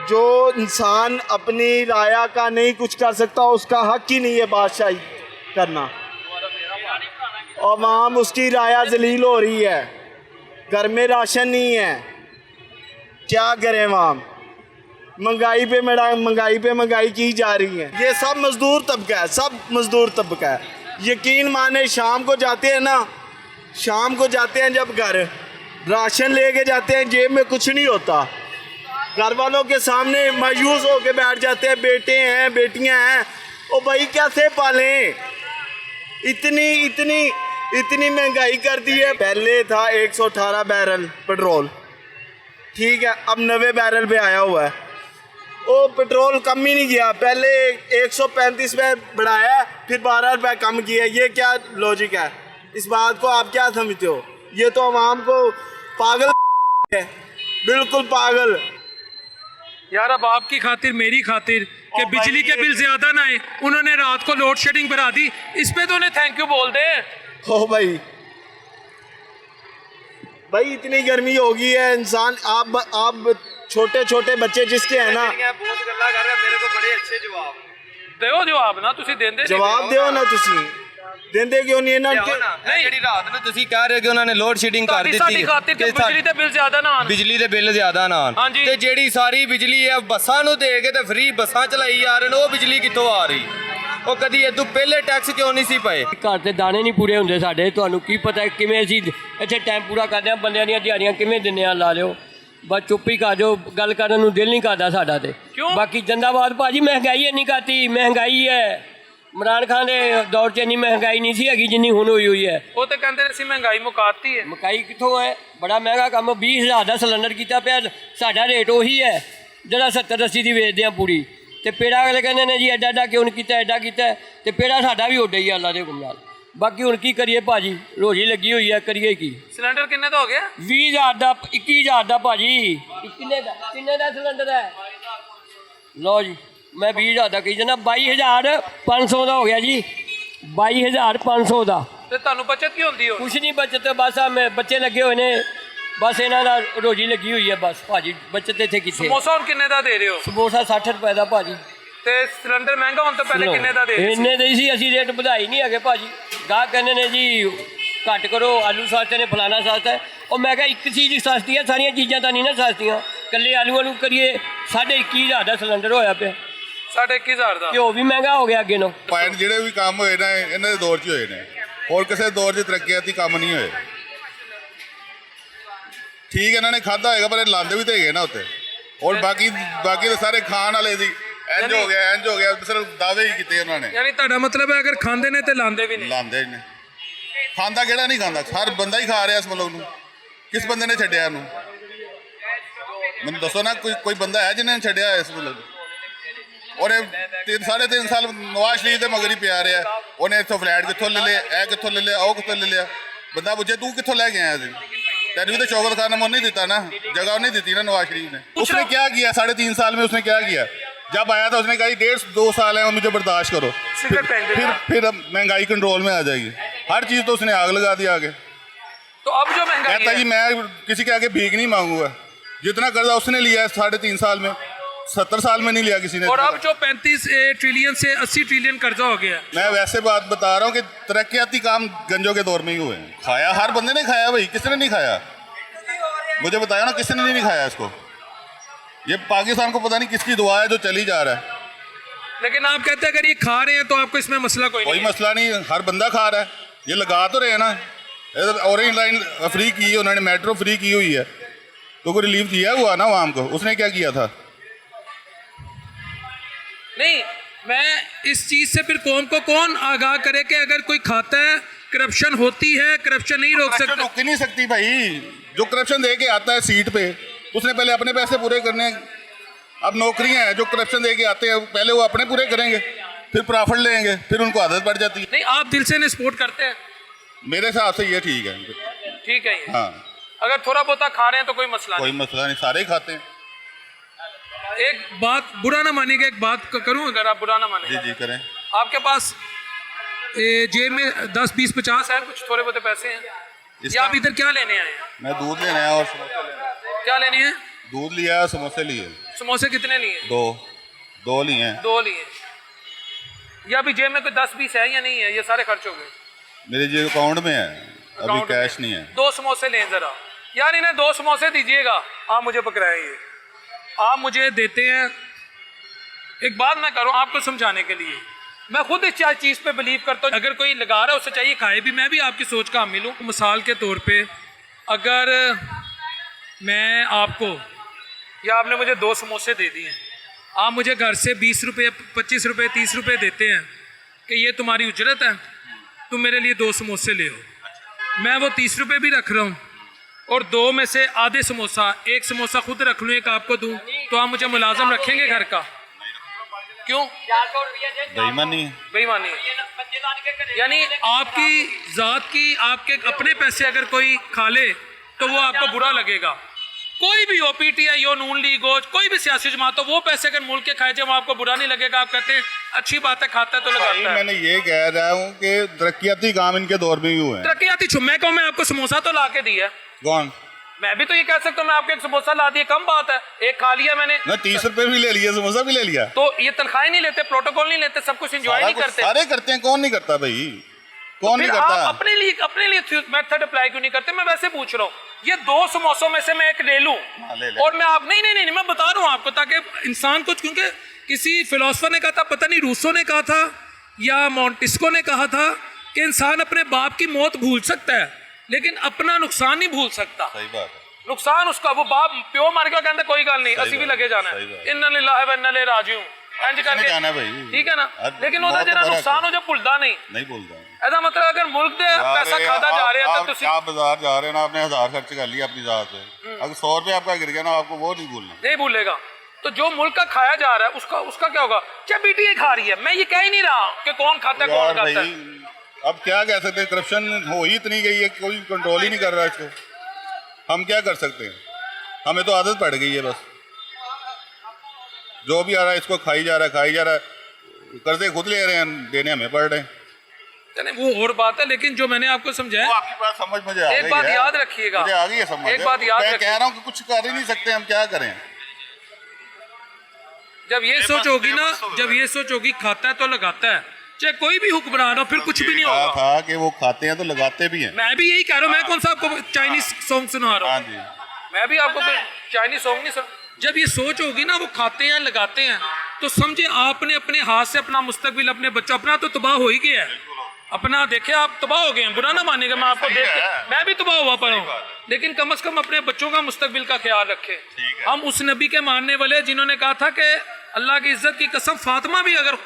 जो इंसान अपनी राया का नहीं कुछ कर सकता, उसका हक ही नहीं है बादशाही करना। अवाम उसकी राया जलील हो रही है, घर में राशन नहीं है, क्या करें अवाम? महंगाई पे महंगाई की जा रही है। ये सब मजदूर तबका है, यकीन माने। शाम को जाते हैं जब घर, राशन लेके जाते हैं, जेब में कुछ नहीं होता। घर वालों के सामने मायूस होके बैठ जाते हैं, बेटे हैं, बेटियां हैं। ओ भाई, कैसे पालें? इतनी महंगाई कर दी है। पहले था 118 बैरल पेट्रोल, ठीक है, अब 90 बैरल पे आया हुआ है। ओ पेट्रोल कम ही नहीं किया, पहले 135 पे बढ़ाया, फिर 12 रुपये कम किया। ये क्या लॉजिक है? इस बात को आप क्या समझते हो? ये तो अवाम को पागल है, बिल्कुल पागल। यार, अब आपकी खातिर, मेरी खातिर कि बिजली के बिल ज्यादा ना आए, उन्होंने रात को लोड शेडिंग बढ़ा दी। इस पे तो उन्हें थैंक यू बोल दे। हो भाई, इतनी गर्मी हो गई है। इंसान आप छोटे बच्चे जिसके हैं ना, मेरे को बड़े अच्छे ਦਿਓ ਜਵਾਬ ਨਾ ਤੁਸੀਂ ਦਿੰਦੇ ਜਵਾਬ ਦਿਓ ਨਾ ਤੁਸੀਂ ਦਿੰਦੇ ਕਿਉਂ ਨਹੀਂ ਇਹਨਾਂ ਨੂੰ? ਨਹੀਂ, ਜਿਹੜੀ ਰਾਤ ਨੂੰ ਤੁਸੀਂ ਕਹਿ ਰਹੇ ਕਿ ਉਹਨਾਂ ਨੇ ਲੋਡ ਸ਼ੈਡਿੰਗ ਕਰ ਦਿੱਤੀ ਸਾਡੀ ਖਾਤਰ ਕਿ ਬਿਜਲੀ ਦੇ ਬਿੱਲ ਜ਼ਿਆਦਾ ਨਾ ਆਣ, ਬਿਜਲੀ ਦੇ ਬਿੱਲ ਜ਼ਿਆਦਾ ਨਾ ਆਣ, ਤੇ ਜਿਹੜੀ ਸਾਰੀ ਬਿਜਲੀ ਹੈ ਬੱਸਾਂ ਨੂੰ ਦੇ ਕੇ ਤੇ ਫ੍ਰੀ ਬੱਸਾਂ ਚਲਾਈ ਜਾ ਰਹੇ ਨੇ, ਉਹ ਬਿਜਲੀ ਕਿੱਥੋਂ ਆ ਰਹੀ? ਉਹ ਕਦੀ ਇਦੋਂ ਪਹਿਲੇ ਟੈਕਸ ਕਿਉਂ ਨਹੀਂ ਸੀ ਪਏ? ਘਰ ਦੇ ਦਾਣੇ ਨਹੀਂ ਪੂਰੇ ਹੁੰਦੇ ਸਾਡੇ। ਤੁਹਾਨੂੰ ਕੀ ਪਤਾ ਕਿਵੇਂ ਅਸੀਂ ਇੱਥੇ ਟਾਈਮ ਪੂਰਾ ਕਰਦੇ ਹਾਂ? ਬੰਦਿਆਂ ਦੀਆਂ ਦਿਹਾੜੀਆਂ ਕਿਵੇਂ ਦਿੰਦੇ ਆ? ਲਾ ਲਿਓ, ਬਸ ਚੁੱਪ ਹੀ ਕਰ ਜਾਓ, ਗੱਲ ਕਰਨ ਨੂੰ ਦਿਲ ਨਹੀਂ ਕਰਦਾ ਸਾਡਾ। ਤੇ ਬਾਕੀ ਜਿੰਦਾਬਾਦ ਭਾਜੀ। ਮਹਿੰਗਾਈ ਇੰਨੀ ਕਰਤੀ, ਮਹਿੰਗਾਈ ਹੈ। ਇਮਰਾਨ ਖਾਨ ਦੇ ਦੌਰ 'ਚ ਇੰਨੀ ਮਹਿੰਗਾਈ ਨਹੀਂ ਸੀ ਹੈਗੀ ਜਿੰਨੀ ਹੁਣ ਹੋਈ ਹੈ। ਉਹ ਤਾਂ ਕਹਿੰਦੇ ਅਸੀਂ ਮਹਿੰਗਾਈ ਮੁਕਾਤੀ ਹੈ। ਮਹਿੰਗਾਈ ਕਿੱਥੋਂ ਹੈ? ਬੜਾ ਮਹਿੰਗਾ ਕੰਮ। 20,000 ਦਾ ਸਿਲੰਡਰ ਕੀਤਾ ਪਿਆ, ਸਾਡਾ ਰੇਟ ਉਹੀ ਹੈ ਜਿਹੜਾ 70-80 ਦੀ ਵੇਚਦੇ ਆ ਪੂਰੀ, ਤੇ ਪੇੜਾ ਅਗਲੇ ਕਹਿੰਦੇ ਨੇ ਜੀ ਐਡਾ ਕਿਉਂ ਨਹੀਂ ਕੀਤਾ, ਐਡਾ ਕੀਤਾ, ਤੇ ਪੇੜਾ ਸਾਡਾ ਵੀ ਉੱਡੇ ਹੀ ਅੱਲਾ ਦੇ ਹੁਕਮ ਨਾਲ। ਬਾਕੀ ਹੁਣ ਕੀ ਕਰੀਏ ਭਾਜੀ, ਰੋਜੀ ਲੱਗੀ ਹੋਈ ਆ, ਕਰੀਏ ਕੀ। सिलेंडर कितने का हो गया? 20,000 ਦਾ 21,000 ਦਾ ਭਾਜੀ। ਕਿੰਨੇ ਦਾ ਸਿਲੰਡਰ ਹੈ? ਲਓ ਜੀ, ਮੈਂ 20,000 ਦਾ ਕਹੀ ਜਾਂਦਾ, 22,500 ਦਾ ਹੋ ਗਿਆ ਜੀ, 22,500 ਦਾ। ਤੇ ਤੁਹਾਨੂੰ ਬਚਤ ਕੀ ਹੁੰਦੀ ਹੋ? ਕੁਛ ਨਹੀਂ ਬਚਤ, ਬਸ ਆ ਮੈਂ ਬੱਚੇ ਲੱਗੇ ਹੋਏ ਨੇ, ਬਸ ਇਹਨਾਂ ਦਾ ਰੋਜੀ ਲੱਗੀ ਹੋਈ ਹੈ ਬਸ ਭਾਜੀ, ਬੱਚਤ ਇੱਥੇ ਕਿੱਥੇ। ਸਮੋਸਾ ਹੁਣ ਕਿੰਨੇ ਦਾ ਦੇ ਰਹੇ ਹੋ? ਸਮੋਸਾ 60 ਰੁਪਏ ਦਾ ਭਾਜੀ। ਤੇ ਸਿਲੰਡਰ ਮਹਿੰਗਾ ਹੋਣ ਤੋਂ ਪਹਿਲੇ ਕਿੰਨੇ ਦਾ ਦੇ ਰਹੇ ਸੀ? ਇੰਨੇ ਦੇ ਸੀ, ਅਸੀਂ ਰੇਟ ਵਧਾਈ ਨਹੀਂ ਹੈਗੇ ਭਾਜੀ। ਗਾਹਕ ਕਹਿੰਦੇ ਨੇ ਜੀ ਘੱਟ ਕਰੋ, ਆਲੂ ਸਸਤੇ ਨੇ, ਫਲਾਣਾ ਸਸਤਾ ਹੈ। ਉਹ ਮੈਂ ਕਿਹਾ ਇੱਕ ਚੀਜ਼ ਸਸਤੀ ਹੈ, ਸਾਰੀਆਂ ਚੀਜ਼ਾਂ ਤਾਂ ਨਹੀਂ ਨਾ ਸਸਤੀਆਂ। ਇਕੱਲੇ ਆਲੂਆਂ ਨੂੰ ਕਰੀਏ 21,500 ਦਾ ਸਿਲੰਡਰ ਹੋਇਆ ਪਿਆ, 21,500 ਦਾ। ਘਿਓ ਵੀ ਮਹਿੰਗਾ ਹੋ ਗਿਆ ਅੱਗੇ ਨੂੰ। ਪੁਆਇੰਟ ਜਿਹੜੇ ਵੀ ਕੰਮ ਹੋਏ ਨੇ ਇਹਨਾਂ ਦੇ ਦੌਰ 'ਚ ਹੀ ਹੋਏ ਨੇ, ਹੋਰ ਕਿਸੇ ਦੌਰ 'ਚ ਤਰੱਕੀਆਤੀ ਕੰਮ ਨਹੀਂ ਹੋਏ। ਠੀਕ ਇਹਨਾਂ ਨੇ ਖਾਧਾ ਹੋਏਗਾ, ਪਰ ਇਹ ਲਾਉਂਦੇ ਵੀ ਤਾਂ ਹੈਗੇ ਨਾ ਉੱਤੇ। ਔਰ ਬਾਕੀ ਤਾਂ ਸਾਰੇ ਖਾਣ ਵਾਲੇ ਦੀ ਇੰਜ ਹੋ ਗਿਆ ਸਿਰਫ ਦਾਅਵੇ ਹੀ ਕੀਤੇ ਉਹਨਾਂ ਨੇ। ਯਾਨੀ ਤੁਹਾਡਾ ਮਤਲਬ ਹੈ ਅਗਰ ਖਾਂਦੇ ਨੇ ਤੇ ਲਾਉਂਦੇ ਵੀ ਨਹੀਂ? ਲਾਉਂਦੇ ਨੇ। ਖਾਂਦਾ ਕਿਹੜਾ ਨਹੀਂ ਖਾਂਦਾ, ਹਰ ਬੰਦਾ ਹੀ ਖਾ ਰਿਹਾ ਇਸ ਮੁਲਕ ਨੂੰ। ਕਿਸ ਬੰਦੇ ਨੇ ਛੱਡਿਆ ਇਹਨੂੰ? ਮੈਨੂੰ ਦੱਸੋ ਨਾ, ਕੋਈ ਬੰਦਾ ਹੈ ਜਿਹਨੇ ਛੱਡਿਆ ਇਸ ਮੁਲਕ ਨੂੰ? ਔਰ ਇਹ 3.5 ਸਾਲ ਨਵਾਜ਼ ਸ਼ਰੀਫ ਦੇ ਮਗਰ ਹੀ ਪਿਆ ਰਿਹਾ। ਉਹਨੇ ਇੱਥੋਂ ਫਲੈਟ ਕਿੱਥੋਂ ਲੈ ਲਿਆ, ਇਹ ਕਿੱਥੋਂ ਲੈ ਲਿਆ, ਉਹ ਕਿੱਥੋਂ ਲੈ ਲਿਆ। ਬੰਦਾ ਪੁੱਛੇ ਤੂੰ ਕਿੱਥੋਂ ਲੈ ਕੇ ਆਇਆ ਸੀ? ਤੈਨੂੰ भी तो शौकत खान ने नहीं देता ना, जगह नहीं देती ना नवाज शरीफ ने। उसने क्या किया 3.5 साल में? उसने क्या किया? जब आया था उसने कहा 1.5-2 साल है और मुझे बर्दाश्त करो, फिर महंगाई कंट्रोल में आ जाएगी। हर चीज़ तो उसने आग लगा दी आगे। तो अब जो महंगाई कहता जी मैं किसी के आगे भीख नहीं मांगूंगा। जितना कर्जा उसने लिया है 3.5 साल में, 70 साल में नहीं लिया किसी ने। और अब जो 35 ट्रिलियन से 80 ट्रिलियन कर्जा हो गया। मैं वैसे बात बता रहा हूँ कि तरक्याती काम गंजों के दौर में ही हुए हैं। खाया हर बंदे ने खाया भाई, किसने नहीं खाया? मुझे बताया ना, किसने नहीं खाया इसको। ये पाकिस्तान को पता नहीं किसकी दुआ है जो चली जा रहा है। लेकिन आप कहते हैं अगर ये खा रहे हैं तो आपको इसमें मसला कोई नहीं है? मसला नहीं, हर बंदा खा रहा है। ये लगा तो रहे हैं ना, ऑरेंज लाइन फ्री की है उन्होंने, मेट्रो फ्री की हुई है, तो कोई रिलीफ दिया हुआ ना आवाम को। उसने क्या किया था? नहीं, मैं इस चीज से फिर कौम को कौन आगाह करे कि अगर कोई खाता है करप्शन होती है, करप्शन नहीं रोक सकता? रोक ही नहीं सकती भाई। जो करप्शन दे के आता है सीट पे, उसने पहले अपने पैसे पूरे करने। अब नौकरियां हैं, जो करप्शन दे के आते हैं पहले वो अपने पूरे करेंगे, फिर प्रॉफिट लेंगे, फिर उनको आदत पड़ जाती है। नहीं, आप दिल से इन्हें सपोर्ट करते हैं? मेरे हिसाब से ये ठीक है। ठीक है ये। हाँ, अगर थोड़ा बहुत खा रहे हैं तो कोई मसला कोई मसला नहीं, सारे ही खाते हैं। नहीं। एक बात बुरा ना मानिएगा, एक बात करूं अगर आप बुरा ना माने? जी जी करें। आपके पास जेब में 10, 20, 50 है, कुछ थोड़े बहुत पैसे हैं, या आप इधर क्या लेने आए हैं? मैं दूध लेने आया और समोसे लेने आया। क्या लेने हैं? दूध लिया, समोसे लिए। समोसे कितने लिए? दो लिए हैं। 2 लिए। या अभी जेब में कोई 10-20 है या नहीं है? ये सारे खर्च हो गए? मेरे जी अकाउंट में है, अभी अकाउंट कैश में। नहीं है। 2 समोसे लें जरा यार, इन्हें 2 समोसे दीजिएगा। आप मुझे पकड़ाए, ये आप मुझे देते हैं। एक बात मैं करूँ आपको समझाने के लिए, मैं खुद इस चीज़ पे बिलीव करता हूँ। अगर कोई लगा रहा है उसे चाहिए खाए भी। मैं भी आपकी सोच का हामिल हूँ। मिसाल के तौर पे अगर मैं आपको, या आपने मुझे 2 समोसे दे दिए, आप मुझे घर से 20 रुपये, 25 रुपये, 30 रुपये देते हैं कि ये तुम्हारी उजरत है, तुम मेरे लिए 2 समोसे ले आओ। मैं वो 30 रुपये भी रख रहा हूँ और 2 में से आधे समोसा, 1 समोसा खुद रख लूँ, 1 आपको दूँ, तो आप मुझे मुलाजम रखेंगे घर का? क्यों? बेईमानी है। बेईमानी है। यानी आपकी ज़ात की, आपके अपने पैसे अगर कोई खा ले तो वो आपको बुरा लगेगा। कोई भी हो, पीटीआई हो, नून लीग हो, कोई भी सियासी जमात हो, वो पैसे अगर मुल्क के खाए जाए वो आपको बुरा नहीं लगेगा। आप कहते हैं अच्छी बात है, खाता है तो लगाता है। मैंने ये कह रहा हूँ कि तरक्याती काम इनके दौर में ही हुए हैं। तरक्याती मैं कहूँ, मैं आपको समोसा तो ला के दिया है। कौन? मैं भी तो ये कह सकता हूँ, मैं आपको 1 समोसा ला दिया, कम बात है। 1 खा लिया मैंने, 30 रुपए भी ले लिया, समोसा भी ले लिया। तो ये तनख्वाहें नहीं लेते, प्रोटोकॉल नहीं लेते, सब कुछ एंजॉय नहीं करते? सारे करते हैं, कौन नहीं करता भाई? कौन नहीं करता? आप अपने लिए मेथड अप्लाई क्यों नहीं करते? मैं वैसे पूछ रहा हूँ। ये 2 समोसों में से मैं 1 ले लूं और मैं आप नहीं मैं बता रहा हूँ आपको, ताकि इंसान को, क्योंकि किसी फिलोसफर ने कहा था, पता नहीं रूसो ने कहा था या मॉन्टेस्को ने कहा था कि इंसान अपने बाप की मौत भूल सकता है लेकिन अपना नुकसान नहीं भूल सकता। सही बात है। नुकसान उसका, वो बाप प्यो मार के कहता कोई गल नहीं, असी भी लगे जाना है, इन्ना लिल्लाहि व इन्ना इलैहि राजिऊन, इंज करके जाना भाई, ठीक है ना। लेकिन ਉਹਦਾ ਜਿਹੜਾ नुकसान हो जो भुलदा नहीं भूलता। ਇਹਦਾ मतलब अगर मुल्क दे पैसा खाता जा रहे हैं तो तुसी आप बाजार जा रहे हो ना, आपने 1000 खर्च कर लिया अपनी जात से, अगर 100 रुपये आपका गिर गया ना, आपको वो नहीं भूलना। नहीं भूलेगा। तो जो मुल्क का खाया जा रहा है उसका उसका क्या होगा? क्या पीटीआई खा रही है? मैं ये कह ही नहीं रहा कि कौन खाता है कौन यार खाता है। भाई अब क्या कह सकते हैं, करप्शन हो ही इतनी गई है, कोई कंट्रोल ही नहीं कर रहा इसको। हम क्या कर सकते हैं, हमें तो आदत पड़ गई है बस। जो भी आ रहा है इसको खाई जा रहा है, कर्जे खुद ले रहे हैं, देने हमें पड़ रहे हैं। चले वो और बात है, लेकिन जो मैंने आपको समझाया, वो आपकी बात समझ मुझे आ गई है। एक बात याद रखिएगा, मुझे आ गई है समझ। एक बात याद मैं रखिए, कह रहा हूँ कि कुछ कर ही नहीं सकते, हम क्या करें। जब ये सोच होगी ना, जब ये सोच होगी खाता है तो लगाता है, चाहे कोई भी हुक्मरान हो, फिर कुछ भी नहीं कहा होगा। था कि वो खाते हैं तो लगाते भी हैं। मैं भी यही कह रहा हूँ, मैं कौन सा आपको चाइनीज सॉन्ग सुना रहा हाँ हूँ? जी, मैं भी आपको चाइनीज सॉन्ग नहीं सुन। जब ये सोच होगी ना वो खाते हैं लगाते हैं, तो समझे आपने अपने हाथ से अपना मुस्तकबिल, अपने बच्चों, अपना तो तबाह हो ही गया है। अपना देखे आप तबाह हो गए हैं, बुरा ना मानेगा, मैं आपको देख के मैं भी तबाह हुआ पड़ा हूँ, लेकिन कम से कम अपने बच्चों का मुस्तकबिल का ख्याल रखें। हम उस नबी के मानने वाले जिन्होंने कहा था कि अल्लाह की इज्जत की कसम, फातिमा भी, अगर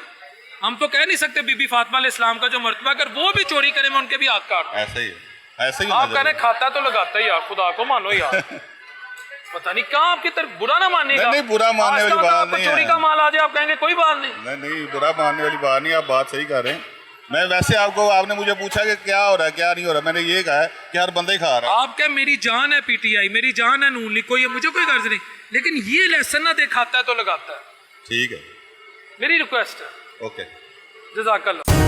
हम तो कह नहीं सकते बीबी फातिमा अलैहिस्सलाम का जो मर्तबा, अगर वो भी चोरी करे मैं उनके भी हाथ काट दूं। ऐसे ही ऐसे ही आप नजर कह रहे है। खाता तो लगाता ही यार, खुदा को मानो यार। पता नहीं कहाँ आपकी तरफ बुरा ना मानेगा। नहीं, बुरा मानने वाली बात नहीं है। चोरी का माल आ जाए आप कहेंगे कोई बात नहीं। नहीं, बुरा मानने वाली बात नहीं, आप बात सही कर रहे हैं। मैं वैसे आपने मुझे पूछा कि क्या हो रहा है क्या नहीं हो रहा, मैंने ये कहा है कि हर बंदा ही खा रहा है। आप क्या, मेरी जान है पीटीआई, मेरी जान है नून लीग, कोई मुझे कोई गर्ज नहीं, लेकिन ये लेसन ना दिखाता है तो लगाता है। ठीक है, मेरी रिक्वेस्ट है। ओके। जज़ाकल्लाह।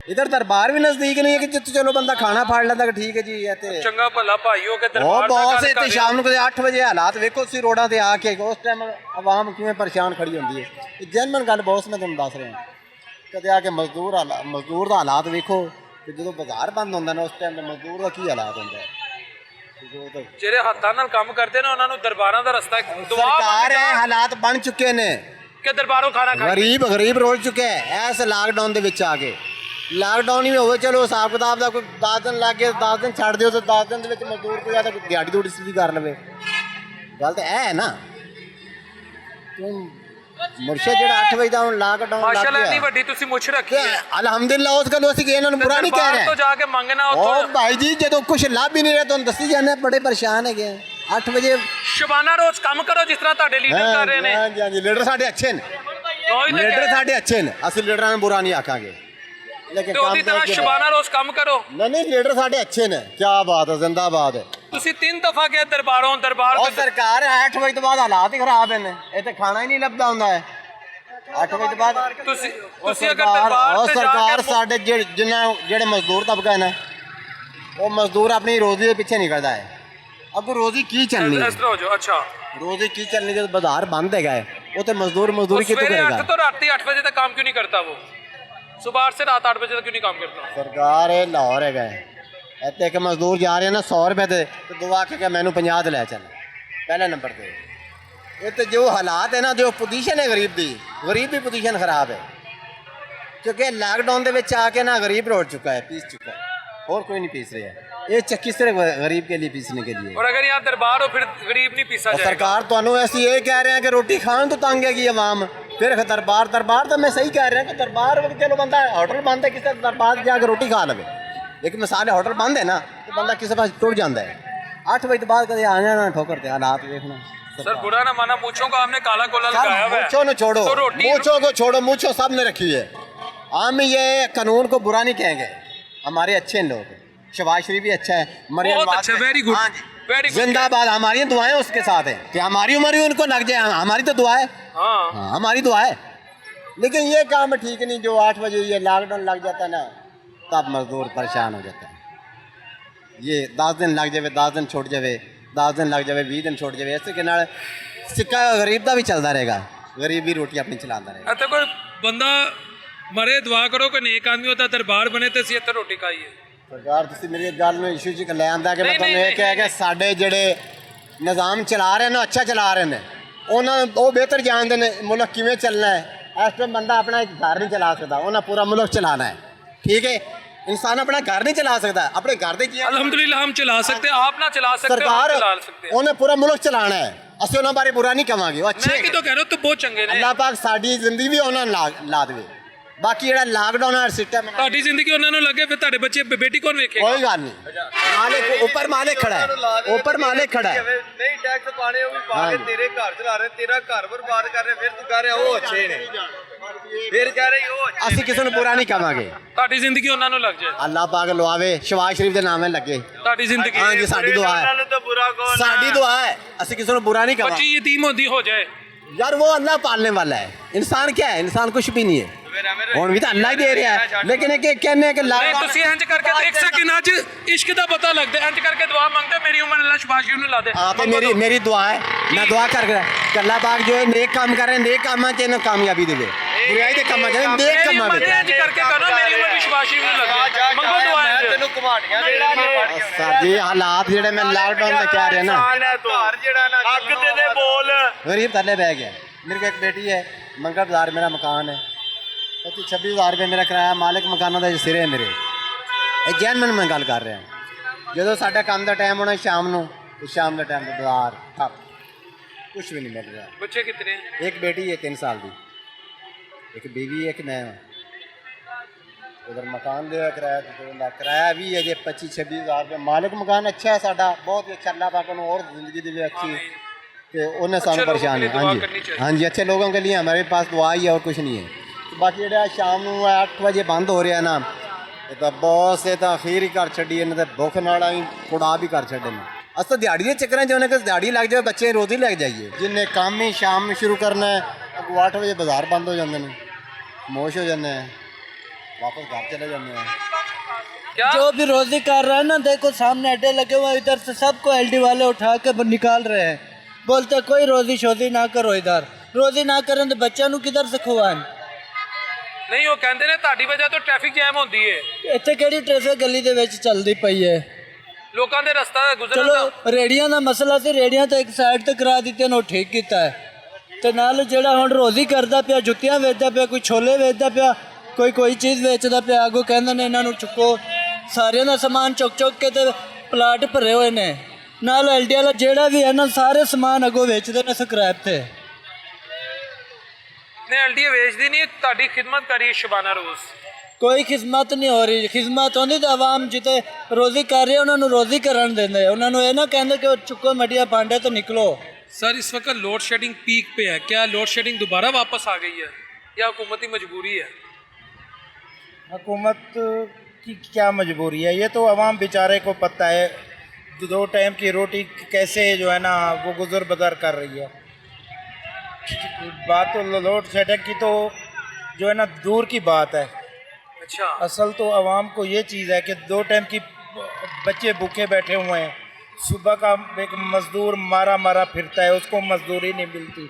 इधर दरबार भी नजदीक नहीं है कि चलो बंदा खाना फाड़ लेंदा कि ठीक है जी है ते चंगा भला भाईओ के ਉਹ दरबार ਬਹੁਤ ਇੱਥੇ ਸ਼ਾਮ ਨੂੰ ਕਦੇ 8 ਵਜੇ ਹਾਲਾਤ ਵੇਖੋ ਤੁਸੀਂ ਰੋਡਾਂ ਤੇ ਆ ਕੇ ਉਸ ਟਾਈਮ ਆਵਾਮ ਕਿਵੇਂ ਪਰੇਸ਼ਾਨ ਖੜੀ ਹੁੰਦੀ ਹੈ। ਇਹ ਜੈਨੂਇਨ ਗੱਲ ਬਹੁਤ ਮੈਂ ਤੁਹਾਨੂੰ ਦੱਸ ਰਿਹਾ। ਕਦੇ ਆ ਕੇ ਮਜ਼ਦੂਰ ਦਾ ਹਾਲਾਤ ਵੇਖੋ ਕਿ ਜਦੋਂ ਬਾਜ਼ਾਰ ਬੰਦ ਹੁੰਦਾ ਨਾ ਉਸ ਟਾਈਮ ਮਜ਼ਦੂਰ ਦਾ ਕੀ ਹਾਲਾਤ ਹੁੰਦਾ ਹੈ। ਜਿਹੜੇ ਹੱਥਾਂ ਨਾਲ ਕੰਮ ਕਰਦੇ ਨੇ ਉਹਨਾਂ ਨੂੰ ਦਰਬਾਰਾਂ ਦਾ ਰਸਤਾ ਦੁਆ ਸਰਕਾਰ ਇਹ ਹਾਲਾਤ ਬਣ ਚੁੱਕੇ ਨੇ ਕਿ ਦਰਬਾਰੋਂ ਖਾਣਾ ਖਾ ਗਰੀਬ ਰੋਲ ਚੁੱਕੇ ਹੈ ਇਸ ਲਾਕਡਾਊਨ ਦੇ ਵਿੱਚ ਆ ਕੇ। ਲਾਕਡਾਊਨ ਹੀ ਹੋਵੇ ਚਲੋ ਹਿਸਾਬ ਕਿਤਾਬ ਦਾ ਕੋਈ 10 ਦਿਨ ਲੱਗ ਗਏ 10 ਦਿਨ ਛੱਡ ਦਿਓ ਤੇ 10 ਦਿਨ ਦੇ ਵਿੱਚ ਮਜ਼ਦੂਰ ਕੋਈ ਆ ਤਾਂ ਦਿਹਾੜੀ ਦੂੜੀ ਸਿੱਧੀ ਕਰ ਲਵੇ। ਗੱਲ ਤਾਂ ਇਹ ਹੈ ਨਾ ਮੁਰਸ਼ਦ ਜਿਹੜਾ 8 ਵਜੇ ਦਾ ਹੁਣ ਲਾਕਡਾਊਨ ਲੱਗ ਮਾਸ਼ਾਅੱਲਾ ਇੰਨੀ ਗਿਆ ਵੱਡੀ ਤੁਸੀਂ ਮੁੱਛ ਰੱਖੀ ਹੈ। ਅਲਹਮਦੁਲਿਲਾ ਉਸ ਗੱਲ ਅਸੀਂ ਇਹਨਾਂ ਨੂੰ ਬੁਰਾ ਨਹੀਂ ਕਹਿ ਦਰਬਾਰ ਤੋਂ ਰਹੇ। ਜਾ ਕੇ ਮੰਗਣਾ ਉਹ ਉੱਥੋਂ ਭਾਈ ਜੀ ਜਦੋਂ ਕੁਝ ਲੱਭ ਹੀ ਨਹੀਂ ਰਿਹਾ ਤੁਹਾਨੂੰ ਦੱਸੀ ਜਾਂਦੇ ਬੜੇ ਪਰੇਸ਼ਾਨ ਹੈਗੇ 8 ਵਜੇ। ਸ਼ਬਾਨਾ ਰੋਜ਼ ਕੰਮ ਕਰੋ ਜਿਸ ਤਰ੍ਹਾਂ ਤੁਹਾਡੇ ਲੀਡਰ ਕਰ ਰਹੇ ਨੇ। ਹਾਂਜੀ ਹਾਂਜੀ ਲੀਡਰ ਸਾਡੇ ਅੱਛੇ ਨੇ, ਉਹੀ ਤਾਂ ਲੀਡਰ ਕਹਿ ਰਿਹਾ। ਸਾਡੇ ਅੱਛੇ ਨੇ, ਅਸੀਂ ਲੀਡਰਾਂ ਨੂੰ ਬੁਰਾ ਨਹੀਂ ਆਖਾਂਗੇ ਲੇਕਿਨ ਤੇ ਉਹਦੀ ਤਰ੍ਹਾਂ ਕਰਕੇ ਸ਼ਬਾਨਾ ਰੋਜ਼ ਕੰਮ ਕਰੋ। ਨਹੀਂ ਲੀਡਰ ਸਾਡੇ ਅੱਛੇ ਨੇ। ਕੀ ਬਾਤ ਹੈ, ਜ਼ਿੰਦਾਬਾਦ ਹੈ। ਤੁਸੀਂ 3 ਦਫਾ ਗਏ ਦਰਬਾਰੋਂ ਦਰਬਾਰ ਉਹ ਸਰਕਾਰ 8 ਵਜੇ ਤੋਂ ਬਾਅਦ ਹਾਲਾਤ ਹੀ ਖਰਾਬ ਨੇ, ਇੱਥੇ ਖਾਣਾ ਹੀ ਨਹੀਂ ਲੱਭਦਾ ਹੁੰਦਾ ਹੈ 8 ਵਜੇ ਤੋਂ ਬਾਅਦ। ਤੁਸੀਂ ਅਗਰ ਦਰਬਾਰ ਤੇ ਜਾ ਸਰਕਾਰ ਕੇ ਸਾਡੇ ਜਿਹੜੇ ਮਜ਼ਦੂਰ ਤਬਕਾ ਨੇ ਉਹ ਮਜ਼ਦੂਰ ਆਪਣੀ ਰੋਜ਼ੀ ਦੇ ਪਿੱਛੇ ਨਿਕਲਦਾ ਹੈ। ਅੱਗੋਂ ਰੋਜ਼ੀ ਕੀ ਚੱਲਣੀ ਹੈ, ਇਸ ਤਰ੍ਹਾਂ ਹੋ ਜਾਓ। ਅੱਛਾ ਰੋਜ਼ੀ ਕੀ ਚੱਲਣੀ ਜਦ ਬਾਜ਼ਾਰ ਬੰਦ ਹੈਗਾ ਹੈ ਉਹ ਤੇ ਮਜ਼ਦੂਰੀ ਕਿੱਥੋਂ सवेरे 8 ਕਰੇਗਾ। तो रात 8 बजे तक काम क्यों नहीं करता वो? सुबह 8 से रात 8 बजे तक क्यों नहीं काम करता? ਸਰਕਾਰ ਇਹ ਲਾਹੌਰ ਹੈਗਾ ਹੈ, ਇੱਥੇ ਇੱਕ ਮਜ਼ਦੂਰ ਜਾ ਰਿਹਾ ਨਾ 100 ਰੁਪਏ ਤੇ ਦੁਆ ਕੇ ਮੈਨੂੰ 50 ਦੇ ਲੈ ਚੱਲ ਪਹਿਲੇ ਨੰਬਰ ਤੇ। ਇਹ ਤੇ ਜੋ ਹਾਲਾਤ ਹੈ ਨਾ, ਜੋ ਪੋਜੀਸ਼ਨ ਹੈ ਗਰੀਬ ਦੀ ਪੋਜੀਸ਼ਨ ਖਰਾਬ ਹੈ ਕਿਉਂਕਿ ਲਾਕਡਾਊਨ ਦੇ ਵਿੱਚ ਆ ਕੇ ਨਾ ਗਰੀਬ ਰੋੜ ਚੁੱਕਾ ਹੈ, ਪੀਸ ਚੁੱਕਾ ਹੈ, और कोई नहीं पीस रहा है। ये चक्की सिर्फ गरीब के लिए पीसने के लिए। और अगर यहाँ दरबार हो फिर गरीब नहीं पीसा जाएगा। सरकार तो ऐसी ये कह रहे हैं कि रोटी खान तो तंग है आवाम, फिर दरबार तो मैं सही कह रहा हूँ कि दरबार चलो बंदा होटल बंद है किसी दरबार जाके रोटी खा लवे, लेकिन मिसाल होटल बंद है ना तो बंदा किसी पास टुट जाता है 8 बजे बाद कदे आ जाना ठोकर ते हालात देखना। सर बुरा ना माना, मूंछों को हमने काला कोला लगाया हुआ है। मूंछों ने छोड़ो, तो रोटी मूंछों को छोड़ो, मूंछों सब ने रखी है। हम ये कानून को बुरा नहीं कहेंगे, हमारे अच्छे लोग, शहबाज शरीफ भी अच्छा है, मरियम बहुत अच्छा, वेरी गुड, हाँ जी, वेरी गुड। जिंदाबाद। हमारी दुआएं उसके साथ है कि हमारी उम्र ही उनको लग जाए, हमारी तो दुआ है। हाँ हमारी दुआ है, लेकिन ये काम ठीक नहीं जो 8 बजे ये लॉकडाउन लग जाता है ना तब मजदूर परेशान हो जाता है। ये 10 दिन लग जाए, 10 दिन छूट जाए, 10 दिन लग जाए, 20 दिन छूट जाए, ऐसे के नाल सिक्का गरीब का भी चलता रहेगा, गरीब भी रोटी अपनी चलाता रहेगा। ਇੱਥੇ ਕੋਈ ਬੰਦਾ ਮਰੇ ਦੁਆ ਕਰੋ ਕਿ ਨੇਕ ਆਦਮੀ ਹੁੰਦਾ ਦਰਬਾਰ ਬਣੇ ਤੇ ਅਸੀਂ ਇੱਥੇ ਰੋਟੀ ਖਾਈਏ। ਸਰਕਾਰ ਤੁਸੀਂ ਮੇਰੀ ਗੱਲ ਨੂੰ ਇਸ਼ੂ 'ਚ ਲੈ ਆਂਦਾ ਕਿ ਮੈਂ ਨਹੀਂ, ਤੁਹਾਨੂੰ ਇਹ ਨਹੀਂ, ਕਹਿ ਕੇ ਸਾਡੇ ਜਿਹੜੇ ਨਿਜ਼ਾਮ ਚਲਾ ਰਹੇ ਨੇ ਅੱਛਾ ਚਲਾ ਰਹੇ ਨੇ, ਉਹਨਾਂ ਉਹ ਬਿਹਤਰ ਜਾਣਦੇ ਨੇ ਮੁਲਕ ਕਿਵੇਂ ਚੱਲਣਾ ਹੈ। ਇਸ ਟਾਈਮ ਬੰਦਾ ਆਪਣਾ ਇੱਕ ਘਰ ਨਹੀਂ ਚਲਾ ਸਕਦਾ, ਉਹਨਾਂ ਪੂਰਾ ਮੁਲਕ ਚਲਾਣਾ ਹੈ। ठीक है, इंसान अपना घर नहीं चला सकता, अपने घर दे किया अल्हम्दुलिल्लाह हम चला सकते हैं, आप ना चला सकते हो, हम सरकार चला सकते हैं। उन्हें पूरा मुल्क चलाना है, ਅਸੀਂ ਉਹਨਾਂ ਬਾਰੇ ਬੁਰਾ ਨਹੀਂ ਕਵਾਂਗੇ, ਉਹ मैं ਅੱਛੇ कि तो कह रहा हूँ तो बहुत चंगे ने। ਅੱਲਾਹ ਪਾਕ ਸਾਡੀ ਜ਼ਿੰਦਗੀ ਵੀ ਉਹਨਾਂ ਨੂੰ ਲਾ ਦੇਵੇ। ਬਾਕੀ ਜਿਹੜਾ ਲਾਕਡਾਊਨ ਦਾ ਸਿਸਟਮ ਹੈ ਤੁਹਾਡੀ ਜ਼ਿੰਦਗੀ ਉਹਨਾਂ ਨੂੰ ਲੱਗੇ, ਫਿਰ ਤੁਹਾਡੇ ਬੱਚੇ ਬੇਟੀ ਕੌਣ ਵੇਖੇਗਾ? ਕੋਈ ਗੱਲ ਨਹੀਂ, ਮਾਲਿਕ ਉੱਪਰ ਮਾਲਿਕ ਖੜਾ ਹੈ, ਉੱਪਰ ਮਾਲਿਕ ਖੜਾ ਹੈ। ਨਹੀਂ ਟੈਕਸ ਪਾਣੇ ਉਹ ਵੀ ਪਾ ਕੇ ਤੇਰੇ ਘਰ ਚਲਾ ਰਹੇ, ਤੇਰਾ ਘਰ ਬਰਬਾਦ ਕਰ ਰਹੇ, ਫਿਰ ਤੂੰ ਕਹਿ ਰਿਹਾ ਉਹ ਅੱਛੇ ਨੇ, ਫਿਰ ਕਹਿ ਰਹੀ ਉਹ ਅੱਛੇ ਅਸੀਂ ਕਿਸੇ ਨੂੰ ਬੁਰਾ ਨਹੀਂ ਕਵਾਂਗੇ। ਤੁਹਾਡੀ ਜ਼ਿੰਦਗੀ ਉਹਨਾਂ ਨੂੰ ਲੱਗ ਜਾਏ, ਅੱਲਾਹ ਪਾਕ ਲਵਾਵੇ, ਸ਼ਵਾਜ਼ ਸ਼ਰੀਫ ਦੇ ਨਾਮ ਲੱਗੇ। ਤੁਹਾਡੀ ਜ਼ਿੰਦਗੀ। ਹਾਂਜੀ ਸਾਡੀ ਦੁਆ ਹੈ, तो बुरा कौन ਸਾਡੀ ਦੁਆ ਹੈ, ਅਸੀਂ ਕਿਸੇ ਨੂੰ ਬੁਰਾ ਨਹੀਂ बच्ची ਕਵਾਂਗੇ। यतीम होती हो जाए, यार वो अल्लाह पालने वाला है, इंसान क्या है, इंसान कुछ भी नहीं है, ਹੁਣ ਵੀ ਤਾਂ ਅੱਲਾ ਹੀ ਦੇ ਰਿਹਾ ਹੈ। ਲੇਕਿਨ ਇਹ ਕਹਿੰਦੇ ਕਿ नहीं ਤੁਸੀਂ ਇੰਜ ਕਰਕੇ ਇੱਕ ਸੈਕਿੰਡ ਅੱਜ ਇਸ਼ਕ ਦਾ ਪਤਾ ਲੱਗਦਾ, ਇੰਜ ਕਰਕੇ ਦੁਆ ਮੰਗਦੇ ਮੇਰੀ ਉਮਰ ਅੱਲਾ ਸ਼ਬਾਸ਼ੀ ਨੂੰ ਲਾ ਦੇ। हाँ तो मेरी दुआ है, मैं दुआ कर रहा कि अल्लाह पाक जो है नेक काम कर रहे हैं, नेक कामां च इन्हें कामयाबी देवे, बुराई दे कामां च नेक ਮੇਰੀ कामां ਉਮਰ देवे। ਇੰਜ ਕਰਕੇ ਕਰੋ ਮੇਰੀ ਉਮਰ ਵੀ ਸ਼ਬਾਸ਼ੀ ਨੂੰ ਲੱਗੇ, ਮੰਗੋ ਦੁਆ ਇੰਜ। ਤੈਨੂੰ ਘੁਮਾਟੀਆਂ ਦੇ ਦੇਣੀ सर जी हालात जेड़े मैं लॉकडाउन में कह रहे हैं ना, ਘਰ ਜਿਹੜਾ ਨਾ हक दे बोल गरीब थल्ले बह गया। मेरे को एक बेटी है, मंगल बाजार मेरा मकान है, 26,000 रुपये मेरा किराया, मालिक मकानों का सिरे है मेरे। ਇਹ ਜੈਨਮਨ ਮੈਂ ਗੱਲ ਕਰ ਰਿਹਾ। ਜਦੋਂ ਸਾਡਾ ਕੰਮ ਦਾ ਟਾਈਮ ਹੋਣਾ ਸ਼ਾਮ ਨੂੰ, ਤੇ ਸ਼ਾਮ ਦੇ ਟਾਈਮ ਬਾਜ਼ਾਰ ਠੱਪ, ਕੁਝ ਵੀ ਨਹੀਂ ਮਿਲ ਰਿਹਾ। ਬੱਚੇ ਕਿਤਨੇ? एक बेटी है 3 साल की, एक बीवी है, एक मैं हूँ। उधर मकान लिया किराया, तो किराया भी है जी 25-26 हज़ार रुपये। मालिक मकान अच्छा है साडा, बहुत ही अच्छा, अल्लाह पाक उन्हें और ज़िंदगी दी अच्छी, तो उन्हें सानू परेशान है। हाँ जी हाँ जी, अच्छे लोगों के लिए हमारे पास दुआ ही है और कुछ नहीं है। तो बाकी जो शाम को 8 बजे बंद हो रहा है ना, ये तो बहुत से तो अखीर ही कर छी, इन्हें तो भुख नाल ही कुड़ा भी कर छे। अस तो दिहाड़ी के चक्कर च उन्हें दिहाड़ी लग जाए, बच्चे रोज़ ही लग जाइए। जिन्हें काम ही शाम में शुरू करना है, अगो 8 बजे बाजार बंद हो जाते हैं, खामोश हो जाते हैं, वापस घर चले जाते हैं। क्या जो भी रोजी कर रहा है ना, देखो सामने अड्डे लगे हुए, इधर से सबको एलडी वाले उठा के निकाल रहे हैं, बोलते कोई रोजी शोजी ना करो, इधर रोजी ना करें तो बच्चों को किधर से खुआन। ਨਹੀਂ ਉਹ ਕਹਿੰਦੇ ਨੇ ਤੁਹਾਡੀ ਵਜ੍ਹਾ ਤੋਂ ਟ੍ਰੈਫਿਕ ਜੈਮ ਹੁੰਦੀ ਹੈ। ਇੱਥੇ ਕਿਹੜੀ ਟ੍ਰੈਫਿਕ ਗਲੀ ਦੇ ਵਿੱਚ ਚੱਲਦੀ ਪਈ ਹੈ? ਲੋਕਾਂ ਦੇ ਰਸਤਾ ਗੁਜ਼ਰਨਾ ਚਲੋ ਰੇੜੀਆਂ ਦਾ ਮਸਲਾ ਸੀ, ਰੇੜੀਆਂ ਤਾਂ ਇੱਕ ਸਾਈਡ ਤੇ ਕਰਾ ਦਿੱਤੇ ਨੇ, ਉਹ ਠੀਕ ਕੀਤਾ ਹੈ। ਤੇ ਨਾਲ ਜਿਹੜਾ ਹੁਣ ਰੋਜ਼ੀ ਕਰਦਾ ਪਿਆ, ਜੁੱਤੀਆਂ ਵੇਚਦਾ ਪਿਆ, ਕੋਈ ਛੋਲੇ ਵੇਚਦਾ ਪਿਆ, ਕੋਈ ਚੀਜ਼ ਵੇਚਦਾ ਪਿਆ, ਅੱਗੋਂ ਕਹਿੰਦੇ ਨੇ ਇਹਨਾਂ ਨੂੰ ਚੁੱਕੋ। ਸਾਰਿਆਂ ਦਾ ਸਮਾਨ ਚੁੱਕ ਕੇ ਤੇ ਪਲਾਟ ਭਰੇ ਹੋਏ ਨੇ, ਨਾਲ ਐਲਡੀ ਵਾਲਾ ਜਿਹੜਾ ਵੀ ਹੈ ਨਾ, ਸਾਰੇ ਸਮਾਨ ਅੱਗੋਂ ਵੇਚਦੇ ਨੇ ਸਕ੍ਰੈਪ ਤੇ। ਨੇ ਐਲਡੀਏ ਵੇਚਦੀ ਨਹੀਂ, ਤੁਹਾਡੀ ਖਿਦਮਤ ਕਰੀ ਸ਼ਬਾਨਾ ਰੋਜ਼। ਕੋਈ ਖਿਦਮਤ ਨਹੀਂ ਹੋ ਰਹੀ, ਖਿਦਮਤ ਹੁੰਦੀ ਤਾਂ ਆਵਾਮ ਜਿੱਤੇ ਰੋਜ਼ੀ ਕਰ ਰਹੀ ਉਹਨਾਂ ਨੂੰ ਰੋਜ਼ੀ ਕਰਨ ਦਿੰਦੇ, ਉਹਨਾਂ ਨੂੰ ਇਹ ਨਾ ਕਹਿੰਦੇ ਕਿ ਉਹ ਚੁੱਕੋ ਮਟੀਆਂ ਭਾਂਡੇ ਤੋਂ ਨਿਕलो। सर इस वक्त लोड शेडिंग पीक पे है, क्या लोड शेडिंग दोबारा वापस आ गई है या हुकूमती मजबूरी है? हुकूमत की क्या मजबूरी है, ये तो आवाम बेचारे को पता है। 2 टाइम की रोटी कैसे जो है ना वो गुजर बदर कर रही है। बात तो लोड शेडिंग की तो जो है ना दूर की बात है। अच्छा, असल तो आवाम को ये चीज़ है कि 2 टाइम की बच्चे भूखे बैठे हुए हैं, सुबह का एक मज़दूर मारा फिरता है, उसको मजदूरी नहीं मिलती,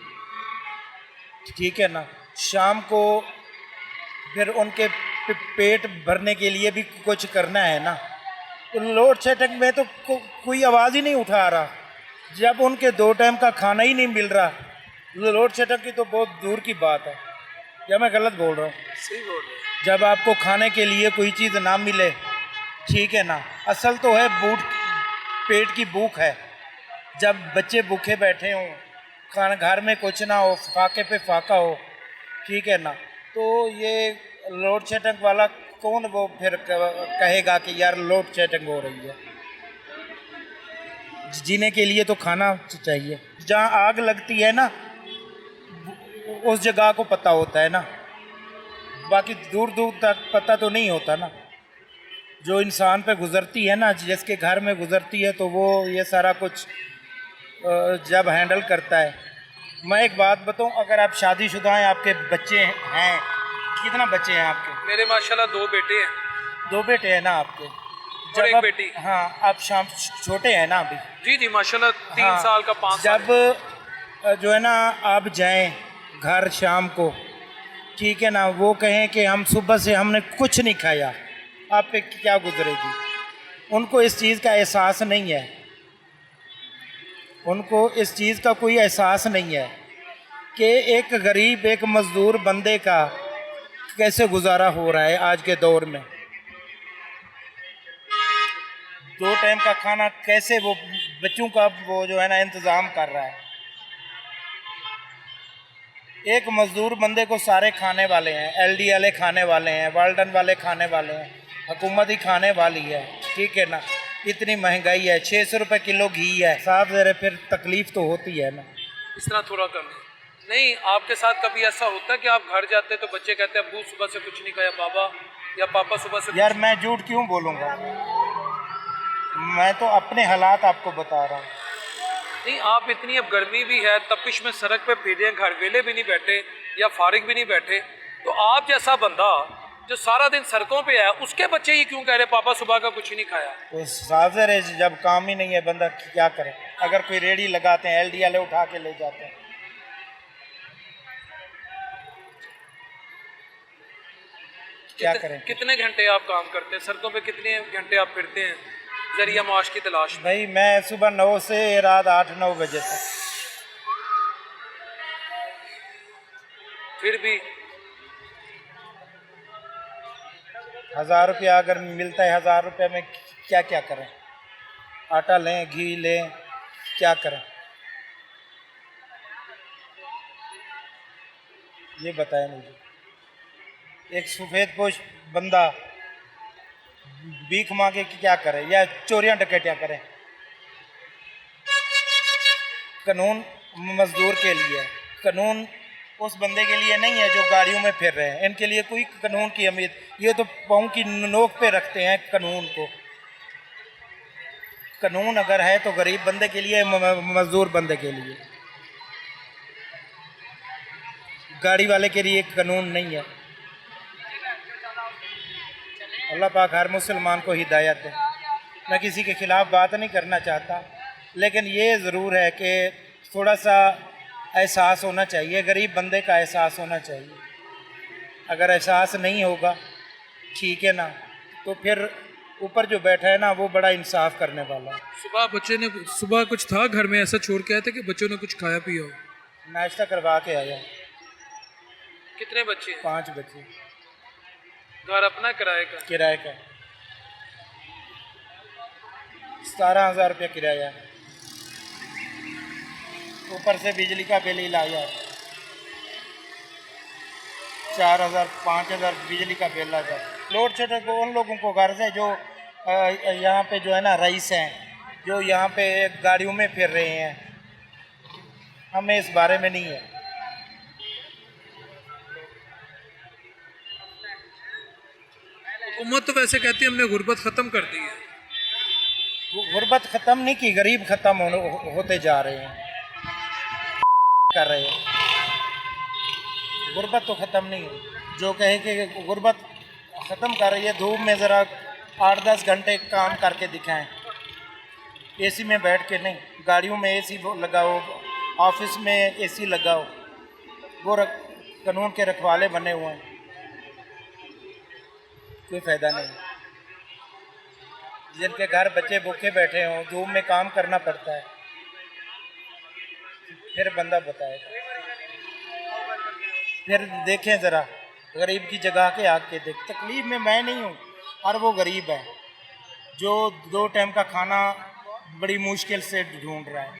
ठीक है ना। शाम को फिर उनके पेट भरने के लिए भी कुछ करना है ना। तो लोड शेडिंग में तो कोई आवाज़ ही नहीं उठा रहा, जब उनके 2 टाइम का खाना ही नहीं मिल रहा। लोड शेडिंग की तो बहुत दूर की बात है, या मैं गलत बोल रहा हूँ? सही बोल रहे हैं। जब आपको खाने के लिए कोई चीज़ ना मिले, ठीक है ना, असल तो है पेट की भूख है। जब बच्चे भूखे बैठे हों, खाना घर में कुछ ना हो, फाके पे फाका हो, ठीक है ना, तो ये लोड शेडिंग वाला कौन वो फिर कहेगा कि यार लोड शेडिंग हो रही है। जीने के लिए तो खाना चाहिए। जहाँ आग लगती है ना, उस जगह को पता होता है ना, बाकी दूर दूर तक पता तो नहीं होता ना। जो इंसान पे गुज़रती है ना, जिसके घर में गुज़रती है, तो वो ये सारा कुछ जब हैंडल करता है। मैं एक बात बताऊं, अगर आप शादीशुदा हैं, आपके बच्चे हैं, कितना बच्चे हैं आपके? मेरे माशाल्लाह 2 बेटे हैं। 2 बेटे हैं ना आपके? और एक आप- बेटी। हाँ, आप शाम छोटे हैं ना अभी? जी जी माशाल्लाह 3 हाँ, साल का 5 साल। जब जो है ना आप जाएं घर शाम को, ठीक है ना, वो कहें कि हम सुबह से हमने कुछ नहीं खाया, आप पे क्या गुजरेगी? उनको इस चीज़ का एहसास नहीं है, उनको इस चीज़ का कोई एहसास नहीं है कि एक गरीब, एक मज़दूर बंदे का कैसे गुजारा हो रहा है आज के दौर में। 2 टाइम का खाना कैसे वो बच्चों का वो जो है ना इंतज़ाम कर रहा है, एक मजदूर बंदे को सारे खाने वाले हैं, LD वाले खाने वाले हैं, वाल्डन वाले खाने वाले हैं, हुकूमत ही खाने वाली है, ठीक है ना। इतनी महंगाई है, 600 रुपये किलो घी है, साफ ज़रा फिर तकलीफ़ तो होती है ना। इस तरह थोड़ा कम नहीं। आपके साथ कभी ऐसा होता है कि आप घर जाते तो बच्चे कहते हैं अब्बू सुबह से कुछ नहीं खाया बाबा, या पापा सुबह से यार मैं झूठ क्यों बोलूँगा, मैं तो अपने हालात आपको बता रहा हूँ। नहीं, आप इतनी अब गर्मी भी है, तपिश में सड़क पे फिर रहे हैं, घर वेले भी नहीं बैठे या फारिग भी नहीं बैठे, तो आप जैसा बंदा जो सारा दिन सड़कों पे है उसके बच्चे ही क्यों कह रहे पापा सुबह का कुछ ही नहीं खाया? तो साजर है, जब काम ही नहीं है बंदा क्या करे। अगर कोई रेडी लगाते हैं, LD वाले उठा के ले जाते हैं। क्या करें? कितने घंटे आप काम करते हैं सड़कों पे, कितने घंटे आप फिरते हैं जरिया माश की तलाश में? भाई मैं सुबह 9 से रात 8-9 बजे तक। फिर भी 1000 रुपया अगर मिलता है, 1000 रुपये में क्या क्या करें? आटा लें, घी लें, क्या करें ये बताएं मुझे। एक सफ़ेद पोश बंदा भीख मांगे कि क्या करे या चोरियां डकैतियां करें? कानून मजदूर के लिए, कानून उस बंदे के लिए नहीं है जो गाड़ियों में फिर रहे हैं। इनके लिए कोई कानून की अहमियत, ये तो पाँव की नोक पे रखते हैं कानून को। कानून अगर है तो गरीब बंदे के लिए, मजदूर बंदे के लिए, गाड़ी वाले के लिए कानून नहीं है। अल्लाह पाक हर मुसलमान को हिदायत दे। मैं किसी के ख़िलाफ़ बात नहीं करना चाहता, लेकिन ये ज़रूर है कि थोड़ा सा एहसास होना चाहिए, गरीब बंदे का एहसास होना चाहिए। अगर एहसास नहीं होगा, ठीक है ना, तो फिर ऊपर जो बैठा है ना वो बड़ा इंसाफ करने वाला है। सुबह बच्चे ने सुबह कुछ था घर में ऐसा छोड़ के आए थे कि बच्चों ने कुछ खाया पिया हो? नाश्ता करवा के आया। कितने बच्चे हैं? 5 बच्चे। घर अपना किराए का? किराए का 17,000 रुपया किराया, ऊपर से बिजली का बिल ही लाया 4,000 5,000 बिजली का बिल आ जाए। लोड शेड को उन लोगों को गर्ज है जो यहाँ पे जो है ना रईस हैं, जो यहाँ पे गाड़ियों में फिर रहे हैं। हमें इस बारे में नहीं है। हुकूमत तो वैसे कहती है हमने गुर्बत ख़त्म कर दी है। गुर्बत ख़त्म नहीं की, गरीब ख़त्म होते जा रहे हैं, कर रहे हैं। गुर्बत तो ख़त्म नहीं है। जो कहे कि गुर्बत ख़त्म कर रही है, धूप में ज़रा 8-10 घंटे काम करके दिखाएं। AC में बैठ के नहीं, गाड़ियों में AC लगाओ, ऑफिस में AC लगाओ। वो कानून के रखवाले बने हुए हैं, कोई फ़ायदा नहीं। जिनके घर बच्चे भूखे बैठे हों, धूप में काम करना पड़ता है, फिर बंदा बताएगा। फिर देखें ज़रा, गरीब की जगह के आके देख। तकलीफ़ में मैं नहीं हूँ, और वो गरीब है जो 2 टाइम का खाना बड़ी मुश्किल से ढूंढ रहा है।